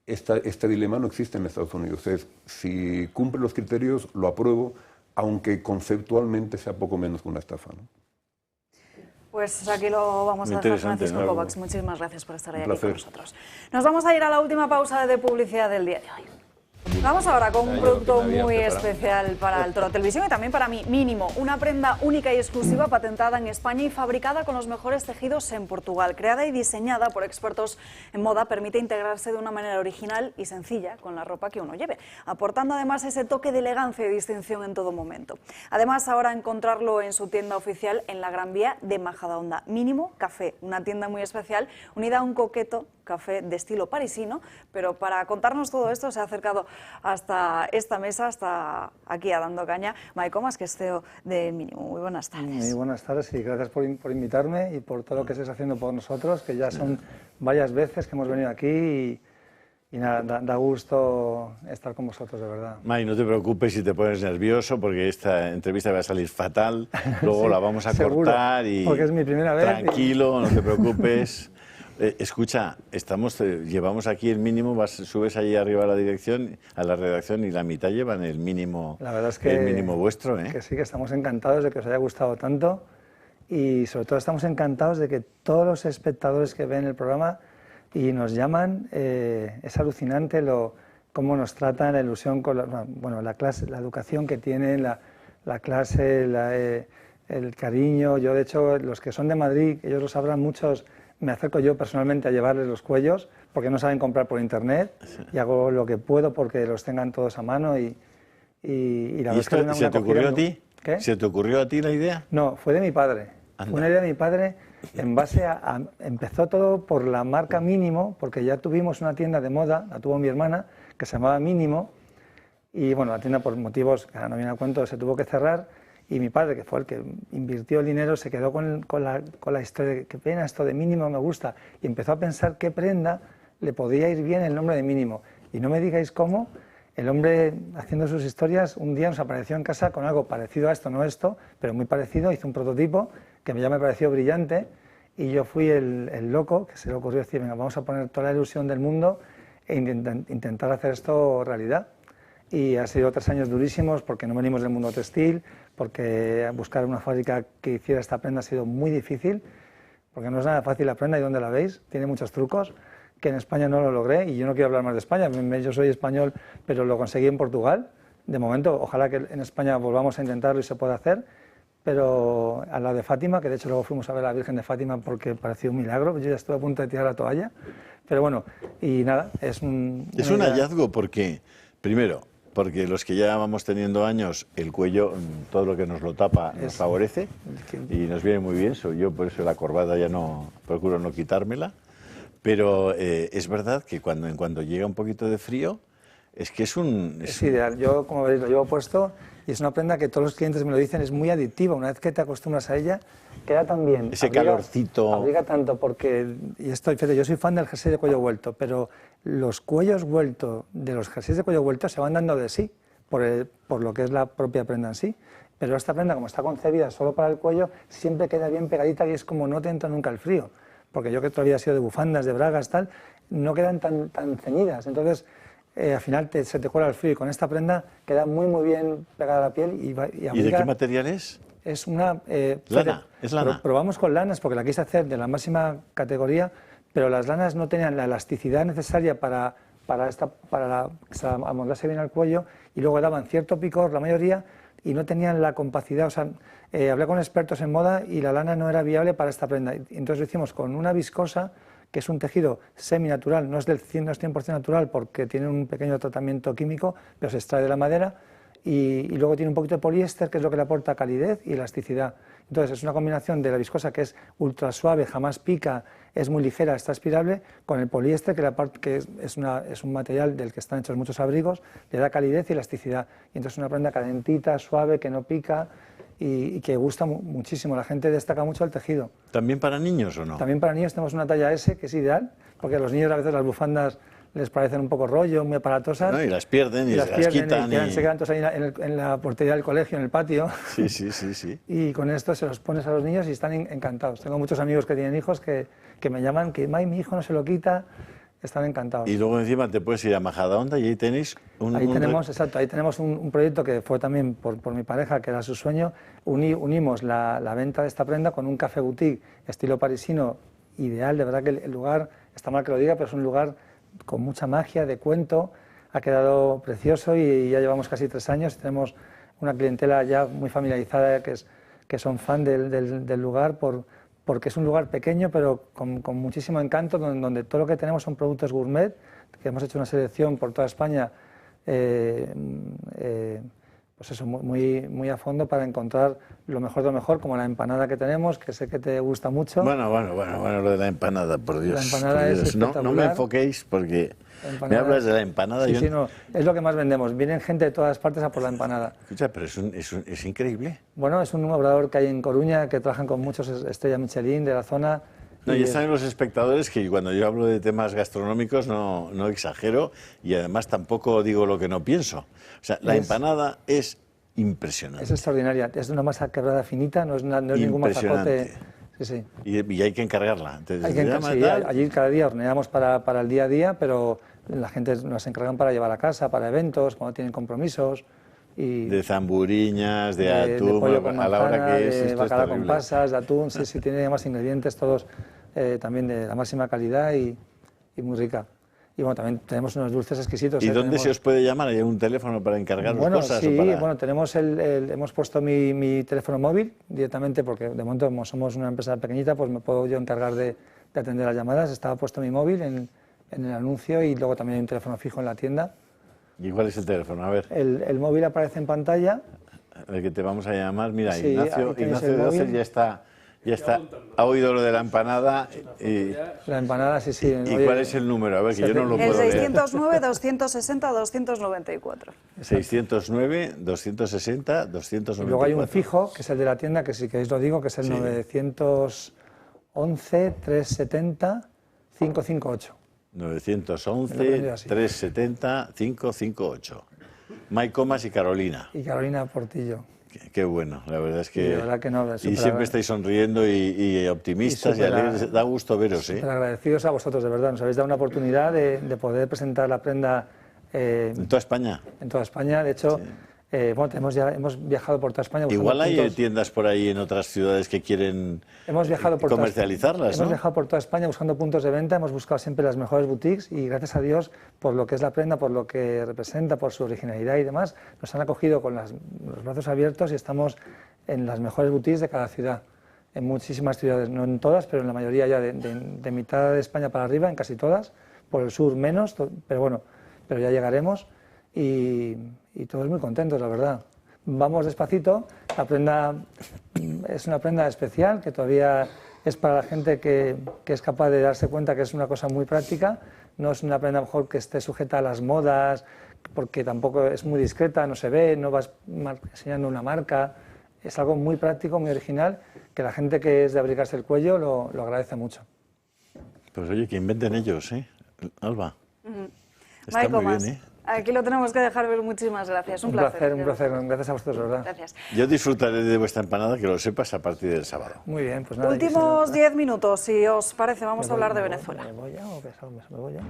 Este dilema no existe en Estados Unidos. Si cumple los criterios, lo apruebo, aunque conceptualmente sea poco menos que una estafa, ¿no? Pues aquí lo vamos a dejar, Francisco Kovacs. Muchísimas gracias por estar aquí con nosotros. Nos vamos a ir a la última pausa de publicidad del día de hoy. Vamos ahora con un producto muy especial para el Toro Televisión y también para mí, Mínimo, una prenda única y exclusiva patentada en España y fabricada con los mejores tejidos en Portugal. Creada y diseñada por expertos en moda, permite integrarse de una manera original y sencilla con la ropa que uno lleve, aportando además ese toque de elegancia y distinción en todo momento. Además, ahora encontrarlo en su tienda oficial en la Gran Vía de Majadahonda. Mínimo Café, una tienda muy especial unida a un coqueto café de estilo parisino, pero para contarnos todo esto se ha acercado hasta esta mesa, hasta aquí a Dando Caña, Mike Comas, que es CEO de Mínimo. Muy buenas tardes. Muy buenas tardes y gracias por invitarme y por todo lo que estés haciendo por nosotros, que ya son varias veces que hemos venido aquí y nada, da gusto estar con vosotros, de verdad. Mike, no te preocupes si te pones nervioso, porque esta entrevista va a salir fatal, luego sí, la vamos a seguro, cortar y... porque es mi primera vez. Tranquilo, no te preocupes. Escucha, llevamos aquí el Mínimo, subes allí arriba a la redacción y la mitad llevan el Mínimo, la verdad es que, el Mínimo vuestro, ¿eh? Que sí, que estamos encantados de que os haya gustado tanto y sobre todo estamos encantados de que todos los espectadores que ven el programa y nos llaman, es alucinante cómo nos tratan, la ilusión con la clase, la educación que tienen, la clase, el cariño. Yo, de hecho, los que son de Madrid, ellos lo sabrán muchos, me acerco yo personalmente a llevarles los cuellos porque no saben comprar por internet y hago lo que puedo porque los tengan todos a mano y la verdad es que ¿Se te ocurrió a ti? ¿Qué? ¿Se te ocurrió a ti la idea? No, fue de mi padre. Anda. Fue una idea de mi padre en base empezó todo por la marca Mínimo, porque ya tuvimos una tienda de moda, la tuvo mi hermana, que se llamaba Mínimo y bueno, la tienda por motivos que ahora no viene a cuento se tuvo que cerrar. Y mi padre, que fue el que invirtió el dinero, se quedó con la historia de qué pena esto de Mínimo, me gusta. Y empezó a pensar qué prenda le podía ir bien el nombre de Mínimo. Y no me digáis cómo, el hombre, haciendo sus historias, un día nos apareció en casa con algo parecido a esto, no esto, pero muy parecido, hizo un prototipo que ya me pareció brillante y yo fui el loco que se le ocurrió decir, venga, vamos a poner toda la ilusión del mundo e intentar hacer esto realidad. Y ha sido 3 años durísimos porque no venimos del mundo textil, porque buscar una fábrica que hiciera esta prenda ha sido muy difícil, porque no es nada fácil la prenda y dónde la veis, tiene muchos trucos, que en España no lo logré y yo no quiero hablar más de España, yo soy español, pero lo conseguí en Portugal, de momento, ojalá que en España volvamos a intentarlo y se pueda hacer, pero a la de Fátima, que de hecho luego fuimos a ver a la Virgen de Fátima porque pareció un milagro, yo ya estuve a punto de tirar la toalla, pero bueno, y nada, es un... Es un hallazgo porque, primero, porque los que ya vamos teniendo años, el cuello, todo lo que nos lo tapa nos favorece y nos viene muy bien, yo por eso la corbata ya no, procuro no quitármela, pero es verdad que en cuanto llega un poquito de frío, es que es ideal. Yo, como veréis, lo llevo puesto y es una prenda que todos los clientes me lo dicen, es muy adictiva. Una vez que te acostumbras a ella, queda tan bien. Ese calorcito. Abriga tanto porque, fíjate, yo soy fan del jersey de cuello vuelto, pero los cuellos vueltos de los jerseys de cuello vuelto se van dando de sí, por lo que es la propia prenda en sí. Pero esta prenda, como está concebida solo para el cuello, siempre queda bien pegadita y es como no te entra nunca el frío. Porque yo que todavía he sido de bufandas, de bragas, tal, no quedan tan ceñidas. Entonces, al final se te cuela el frío y con esta prenda queda muy bien pegada a la piel. ¿Y de qué material es? Es una... lana, es lana. Probamos con lanas porque la quise hacer de la máxima categoría, pero las lanas no tenían la elasticidad necesaria para que se amoldase bien al cuello y luego daban cierto picor, la mayoría, y no tenían la compacidad. O sea, hablé con expertos en moda y la lana no era viable para esta prenda. Entonces lo hicimos con una viscosa, que es un tejido seminatural, no es 100% natural porque tiene un pequeño tratamiento químico, pero se extrae de la madera, y luego tiene un poquito de poliéster, que es lo que le aporta calidez y elasticidad. Entonces es una combinación de la viscosa, que es ultra suave, jamás pica, es muy ligera, está aspirable, con el poliéster, que es un material del que están hechos muchos abrigos, le da calidez y elasticidad. Y entonces es una prenda calentita, suave, que no pica, y que gusta muchísimo. La gente destaca mucho el tejido. ¿También para niños o no? También para niños tenemos una talla S, que es ideal, porque a los niños a veces las bufandas les parecen un poco rollo, muy aparatosas. No, y las pierden y las quitan. Se quedan todos ahí en la portería del colegio, en el patio. Sí. Y con esto se los pones a los niños y están encantados. Tengo muchos amigos que tienen hijos que me llaman, que mi hijo no se lo quita. Están encantados. Y luego encima te puedes ir a Majadahonda y ahí tenéis ahí tenemos un proyecto que fue también por mi pareja, que era su sueño. Unimos la venta de esta prenda con un café boutique estilo parisino ideal. De verdad que el lugar, está mal que lo diga, pero es un lugar con mucha magia, de cuento. Ha quedado precioso y ya llevamos casi 3 años. Tenemos una clientela ya muy familiarizada que son fan del lugar porque es un lugar pequeño pero con muchísimo encanto, donde todo lo que tenemos son productos gourmet, que hemos hecho una selección por toda España, pues eso, muy a fondo para encontrar lo mejor de lo mejor, como la empanada que tenemos, que sé que te gusta mucho. Bueno, lo de la empanada, por Dios. La empanada es espectacular. No me enfoquéis porque me hablas de la empanada. Sí, no, es lo que más vendemos. Vienen gente de todas partes a por la empanada. Escucha, pero es increíble. Bueno, es un obrador que hay en Coruña, que trabajan con muchos estrellas Michelin de la zona. No, y están los espectadores que cuando yo hablo de temas gastronómicos no exagero y además tampoco digo lo que no pienso. O sea, la empanada es impresionante. Es extraordinaria, es de una masa quebrada finita, no es ningún mazacote. Sí. Y hay que encargarla. Allí cada día horneamos para el día a día, pero la gente nos encargan para llevar a casa, para eventos, cuando tienen compromisos. De zamburiñas, de atún, de pollo con manzana, a la hora que es, de bacalao con pasas, de atún, sí, tiene más ingredientes, todos también de la máxima calidad y muy rica. Y bueno, también tenemos unos dulces exquisitos. ¿Y dónde se os puede llamar? ¿Hay un teléfono para encargaros cosas? Sí, tenemos hemos puesto mi teléfono móvil directamente, porque de momento como somos una empresa pequeñita, pues me puedo yo encargar de atender las llamadas. Estaba puesto mi móvil en el anuncio y luego también hay un teléfono fijo en la tienda. ¿Y cuál es el teléfono? A ver. El móvil aparece en pantalla. El que te vamos a llamar, mira, sí, Ignacio de Docer ya está, ha oído lo de la empanada. La empanada, sí. ¿Y cuál es el número? A ver, que yo no lo puedo leer. El 609-260-294. 609-260-294. Y luego hay un fijo, que es el de la tienda, que si queréis lo digo, que es el 911-370-558. 911-370-558. Mike Comas y Carolina. Y Carolina Portillo. Qué bueno, la verdad es que... Y, verdad que no, y siempre estáis sonriendo y optimistas y alegres. Da gusto veros, ¿eh? Agradecidos a vosotros, de verdad. Nos habéis dado una oportunidad de poder presentar la prenda... ¿En toda España? En toda España. De hecho, Bueno, hemos viajado por toda España. Igual hay tiendas por ahí en otras ciudades que quieren comercializarlas, ¿no? Hemos viajado por toda España buscando puntos de venta, hemos buscado siempre las mejores boutiques y gracias a Dios, por lo que es la prenda, por lo que representa, por su originalidad y demás, nos han acogido con los brazos abiertos y estamos en las mejores boutiques de cada ciudad. En muchísimas ciudades, no en todas, pero en la mayoría ya de mitad de España para arriba, en casi todas, por el sur menos, pero bueno, pero ya llegaremos. Y todos muy contentos, la verdad. Vamos despacito, la prenda es una prenda especial que todavía es para la gente que es capaz de darse cuenta que es una cosa muy práctica, no es una prenda mejor que esté sujeta a las modas, porque tampoco es muy discreta, no se ve, no vas enseñando una marca, es algo muy práctico, muy original, que la gente que es de abrigarse el cuello lo agradece mucho. Pues oye, que inventen ellos, ¿eh? Alba. Está Maico, muy bien, ¿eh? Aquí lo tenemos que dejar ver. Muchísimas gracias. Un placer. Un placer. Gracias a vosotros, ¿verdad? Gracias. Yo disfrutaré de vuestra empanada, que lo sepas, a partir del sábado. Muy bien, pues nada. Últimos 10 minutos, si os parece, vamos a hablar de Venezuela. ¿Me voy ya o me voy ya?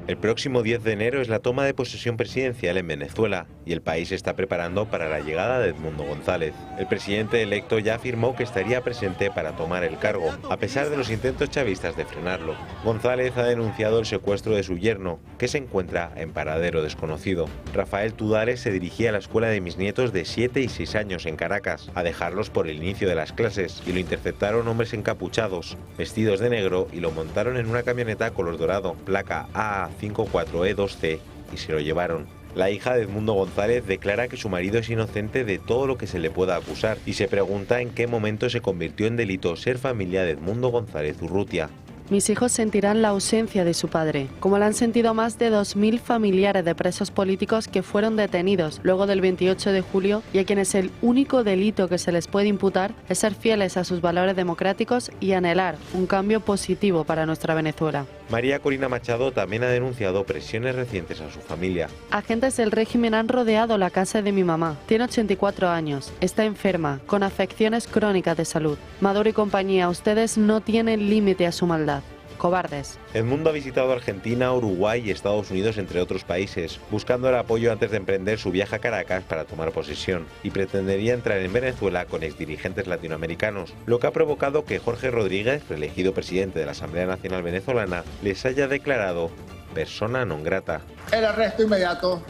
El próximo 10 de enero es la toma de posesión presidencial en Venezuela y el país se está preparando para la llegada de Edmundo González. El presidente electo ya afirmó que estaría presente para tomar el cargo, a pesar de los intentos chavistas de frenarlo. González ha denunciado el secuestro de su yerno, que se encuentra en paradero desconocido. Rafael Tudales se dirigía a la escuela de mis nietos de 7 y 6 años en Caracas, a dejarlos por el inicio de las clases, y lo interceptaron hombres encapuchados, vestidos de negro, y lo montaron en una camioneta color dorado, placa AA54E2C, y se lo llevaron. La hija de Edmundo González declara que su marido es inocente de todo lo que se le pueda acusar y se pregunta en qué momento se convirtió en delito ser familia de Edmundo González Urrutia. Mis hijos sentirán la ausencia de su padre, como la han sentido más de 2.000 familiares de presos políticos que fueron detenidos luego del 28 de julio y a quienes el único delito que se les puede imputar es ser fieles a sus valores democráticos y anhelar un cambio positivo para nuestra Venezuela. María Corina Machado también ha denunciado presiones recientes a su familia. Agentes del régimen han rodeado la casa de mi mamá. Tiene 84 años, está enferma, con afecciones crónicas de salud. Maduro y compañía, ustedes no tienen límite a su maldad. Cobardes. Edmundo ha visitado Argentina, Uruguay y Estados Unidos, entre otros países, buscando el apoyo antes de emprender su viaje a Caracas para tomar posesión, y pretendería entrar en Venezuela con exdirigentes latinoamericanos, lo que ha provocado que Jorge Rodríguez, reelegido presidente de la Asamblea Nacional Venezolana, les haya declarado persona non grata. El arresto inmediato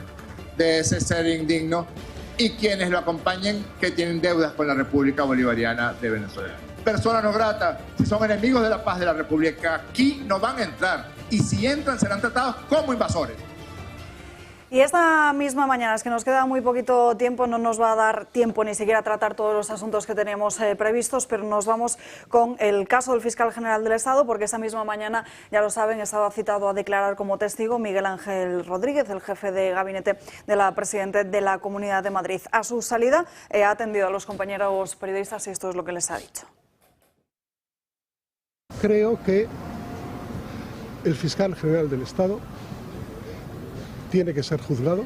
de ese ser indigno y quienes lo acompañen que tienen deudas con la República Bolivariana de Venezuela. Persona no grata, si son enemigos de la paz de la República, aquí no van a entrar y si entran serán tratados como invasores. Y esta misma mañana, es que nos queda muy poquito tiempo, no nos va a dar tiempo ni siquiera a tratar todos los asuntos que teníamos previstos, pero nos vamos con el caso del fiscal general del Estado, porque esta misma mañana, ya lo saben, estaba citado a declarar como testigo Miguel Ángel Rodríguez, el jefe de gabinete de la presidenta de la Comunidad de Madrid. A su salida ha atendido a los compañeros periodistas y esto es lo que les ha dicho. Creo que el fiscal general del Estado tiene que ser juzgado.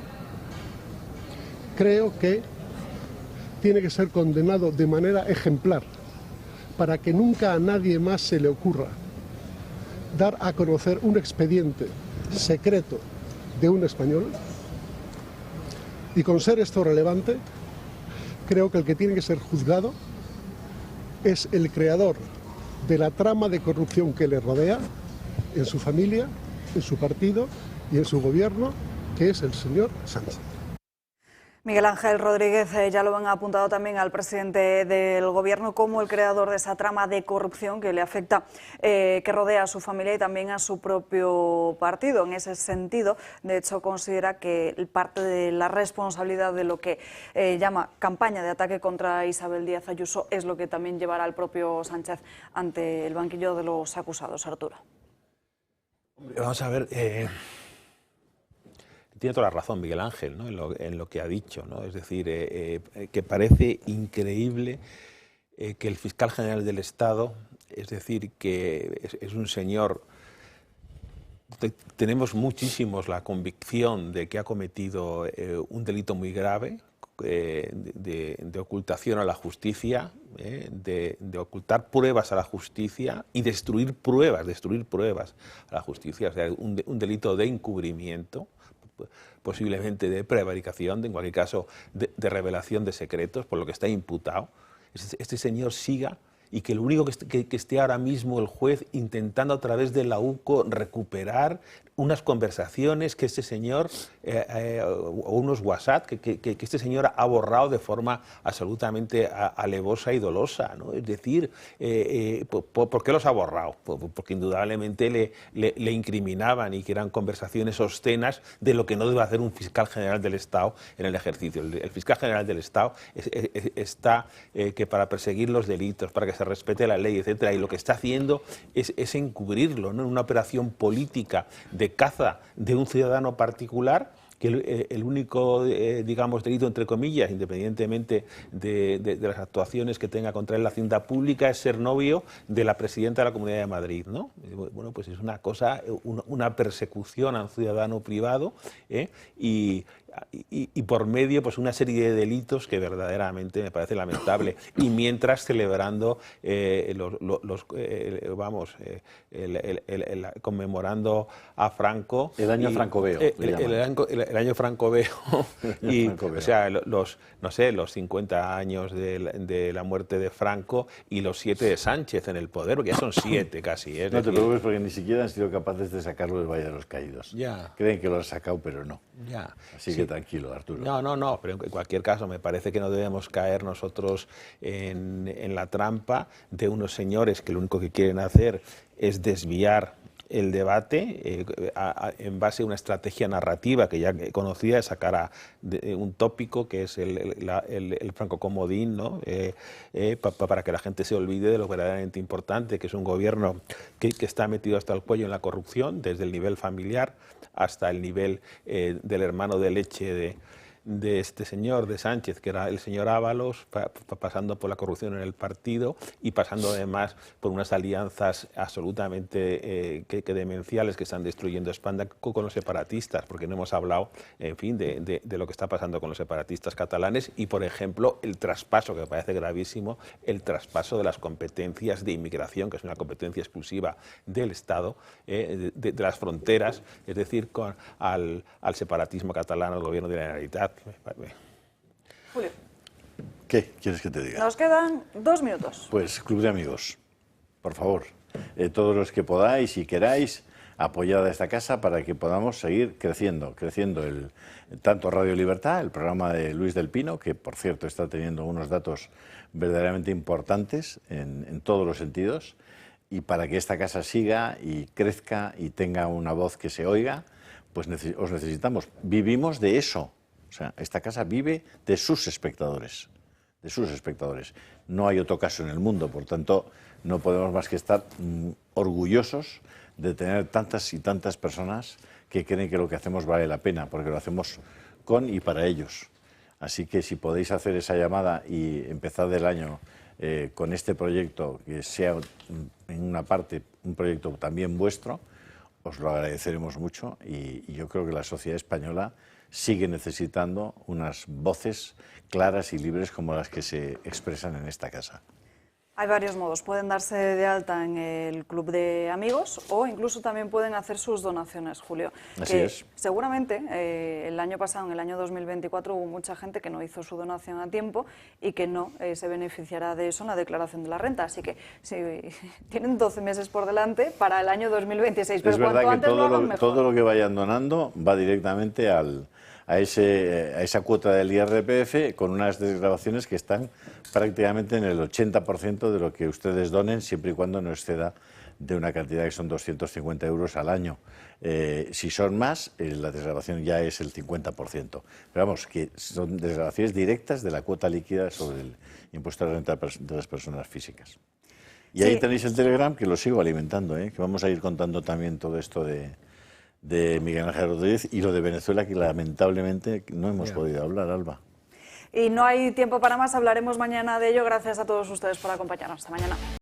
Creo que tiene que ser condenado de manera ejemplar para que nunca a nadie más se le ocurra dar a conocer un expediente secreto de un español. Y con ser esto relevante, creo que el que tiene que ser juzgado es el creador de la trama de corrupción que le rodea en su familia, en su partido y en su gobierno, que es el señor Sánchez. Miguel Ángel Rodríguez ya lo han apuntado también al presidente del Gobierno como el creador de esa trama de corrupción que le afecta, que rodea a su familia y también a su propio partido. En ese sentido, de hecho, considera que parte de la responsabilidad de lo que llama campaña de ataque contra Isabel Díaz Ayuso es lo que también llevará al propio Sánchez ante el banquillo de los acusados. Arturo. Vamos a ver... Tiene toda la razón Miguel Ángel, ¿no? en lo que ha dicho, ¿no? Es decir, que parece increíble que el fiscal general del Estado, es decir, que es un señor, tenemos muchísimos la convicción de que ha cometido un delito muy grave, de ocultación a la justicia, de ocultar pruebas a la justicia y destruir pruebas a la justicia, o sea, un delito de encubrimiento. posiblemente de prevaricación, en cualquier caso de revelación de secretos, por lo que está imputado, este señor siga y que lo único que esté ahora mismo el juez intentando a través de la UCO recuperar unas conversaciones que este señor, o unos WhatsApp, que este señor ha borrado de forma absolutamente alevosa y dolosa, ¿no? Es decir, ¿por qué los ha borrado? Porque indudablemente le incriminaban y que eran conversaciones obscenas de lo que no debe hacer un fiscal general del Estado en el ejercicio. El fiscal general del Estado está que para perseguir los delitos, para que se respete la ley, etcétera, y lo que está haciendo es encubrirlo, ¿no? En una operación política de caza de un ciudadano particular, que el único, digamos, delito, entre comillas, independientemente de las actuaciones que tenga contra él la hacienda pública, es ser novio de la presidenta de la Comunidad de Madrid, ¿no? Bueno, pues es una cosa, una persecución a un ciudadano privado, y por medio, pues una serie de delitos que verdaderamente me parece lamentable, y mientras celebrando conmemorando a Franco el año Francoveo, el año Francoveo y o sea, los 50 años de la muerte de Franco y los 7 de Sánchez en el poder, porque ya son 7 casi, no te preocupes, porque ni siquiera han sido capaces de sacarlo del Valle de los Caídos. Ya. Creen que lo han sacado, pero no. Ya. Así que tranquilo, Arturo. No, pero en cualquier caso me parece que no debemos caer nosotros en la trampa de unos señores que lo único que quieren hacer es desviar el debate en base a una estrategia narrativa que ya conocía, de sacar un tópico que es el francocomodín, ¿no? Para que la gente se olvide de lo verdaderamente importante, que es un gobierno que está metido hasta el cuello en la corrupción, desde el nivel familiar hasta el nivel del hermano de leche de este señor, de Sánchez, que era el señor Ábalos, pasando por la corrupción en el partido y pasando además por unas alianzas absolutamente demenciales que están destruyendo España con los separatistas, porque no hemos hablado, en fin, de lo que está pasando con los separatistas catalanes y, por ejemplo, el traspaso, que me parece gravísimo, el traspaso de las competencias de inmigración, que es una competencia exclusiva del Estado, de las fronteras, es decir, al separatismo catalán, al gobierno de la Generalitat. Julio. ¿Qué quieres que te diga? Nos quedan 2 minutos. Pues Club de Amigos, por favor, todos los que podáis y queráis, apoyad a esta casa para que podamos seguir creciendo tanto Radio Libertad, el programa de Luis del Pino, que por cierto está teniendo unos datos verdaderamente importantes en todos los sentidos, y para que esta casa siga y crezca y tenga una voz que se oiga, pues os necesitamos. Vivimos de eso. O sea, esta casa vive de sus espectadores, No hay otro caso en el mundo, por tanto, no podemos más que estar orgullosos de tener tantas y tantas personas que creen que lo que hacemos vale la pena, porque lo hacemos con y para ellos. Así que si podéis hacer esa llamada y empezar el año con este proyecto, que sea en una parte un proyecto también vuestro, os lo agradeceremos mucho, y yo creo que la sociedad española sigue necesitando unas voces claras y libres como las que se expresan en esta casa. Hay varios modos. Pueden darse de alta en el Club de Amigos o incluso también pueden hacer sus donaciones, Julio. Así es. Seguramente el año pasado, en el año 2024, hubo mucha gente que no hizo su donación a tiempo y que no se beneficiará de eso en la declaración de la renta. Así que sí, tienen 12 meses por delante para el año 2026. Pero es verdad cuanto que antes todo lo que vayan donando va directamente a esa cuota del IRPF, con unas desgravaciones que están prácticamente en el 80% de lo que ustedes donen, siempre y cuando no exceda de una cantidad que son 250 euros al año. Si son más, la desgravación ya es el 50%. Pero vamos, que son desgravaciones directas de la cuota líquida sobre el impuesto a la renta de las personas físicas. Y sí, ahí tenéis el Telegram, que lo sigo alimentando, que vamos a ir contando también todo esto de Miguel Ángel Rodríguez y lo de Venezuela, que lamentablemente no hemos podido hablar, Alba. Y no hay tiempo para más, hablaremos mañana de ello. Gracias a todos ustedes por acompañarnos. Hasta mañana.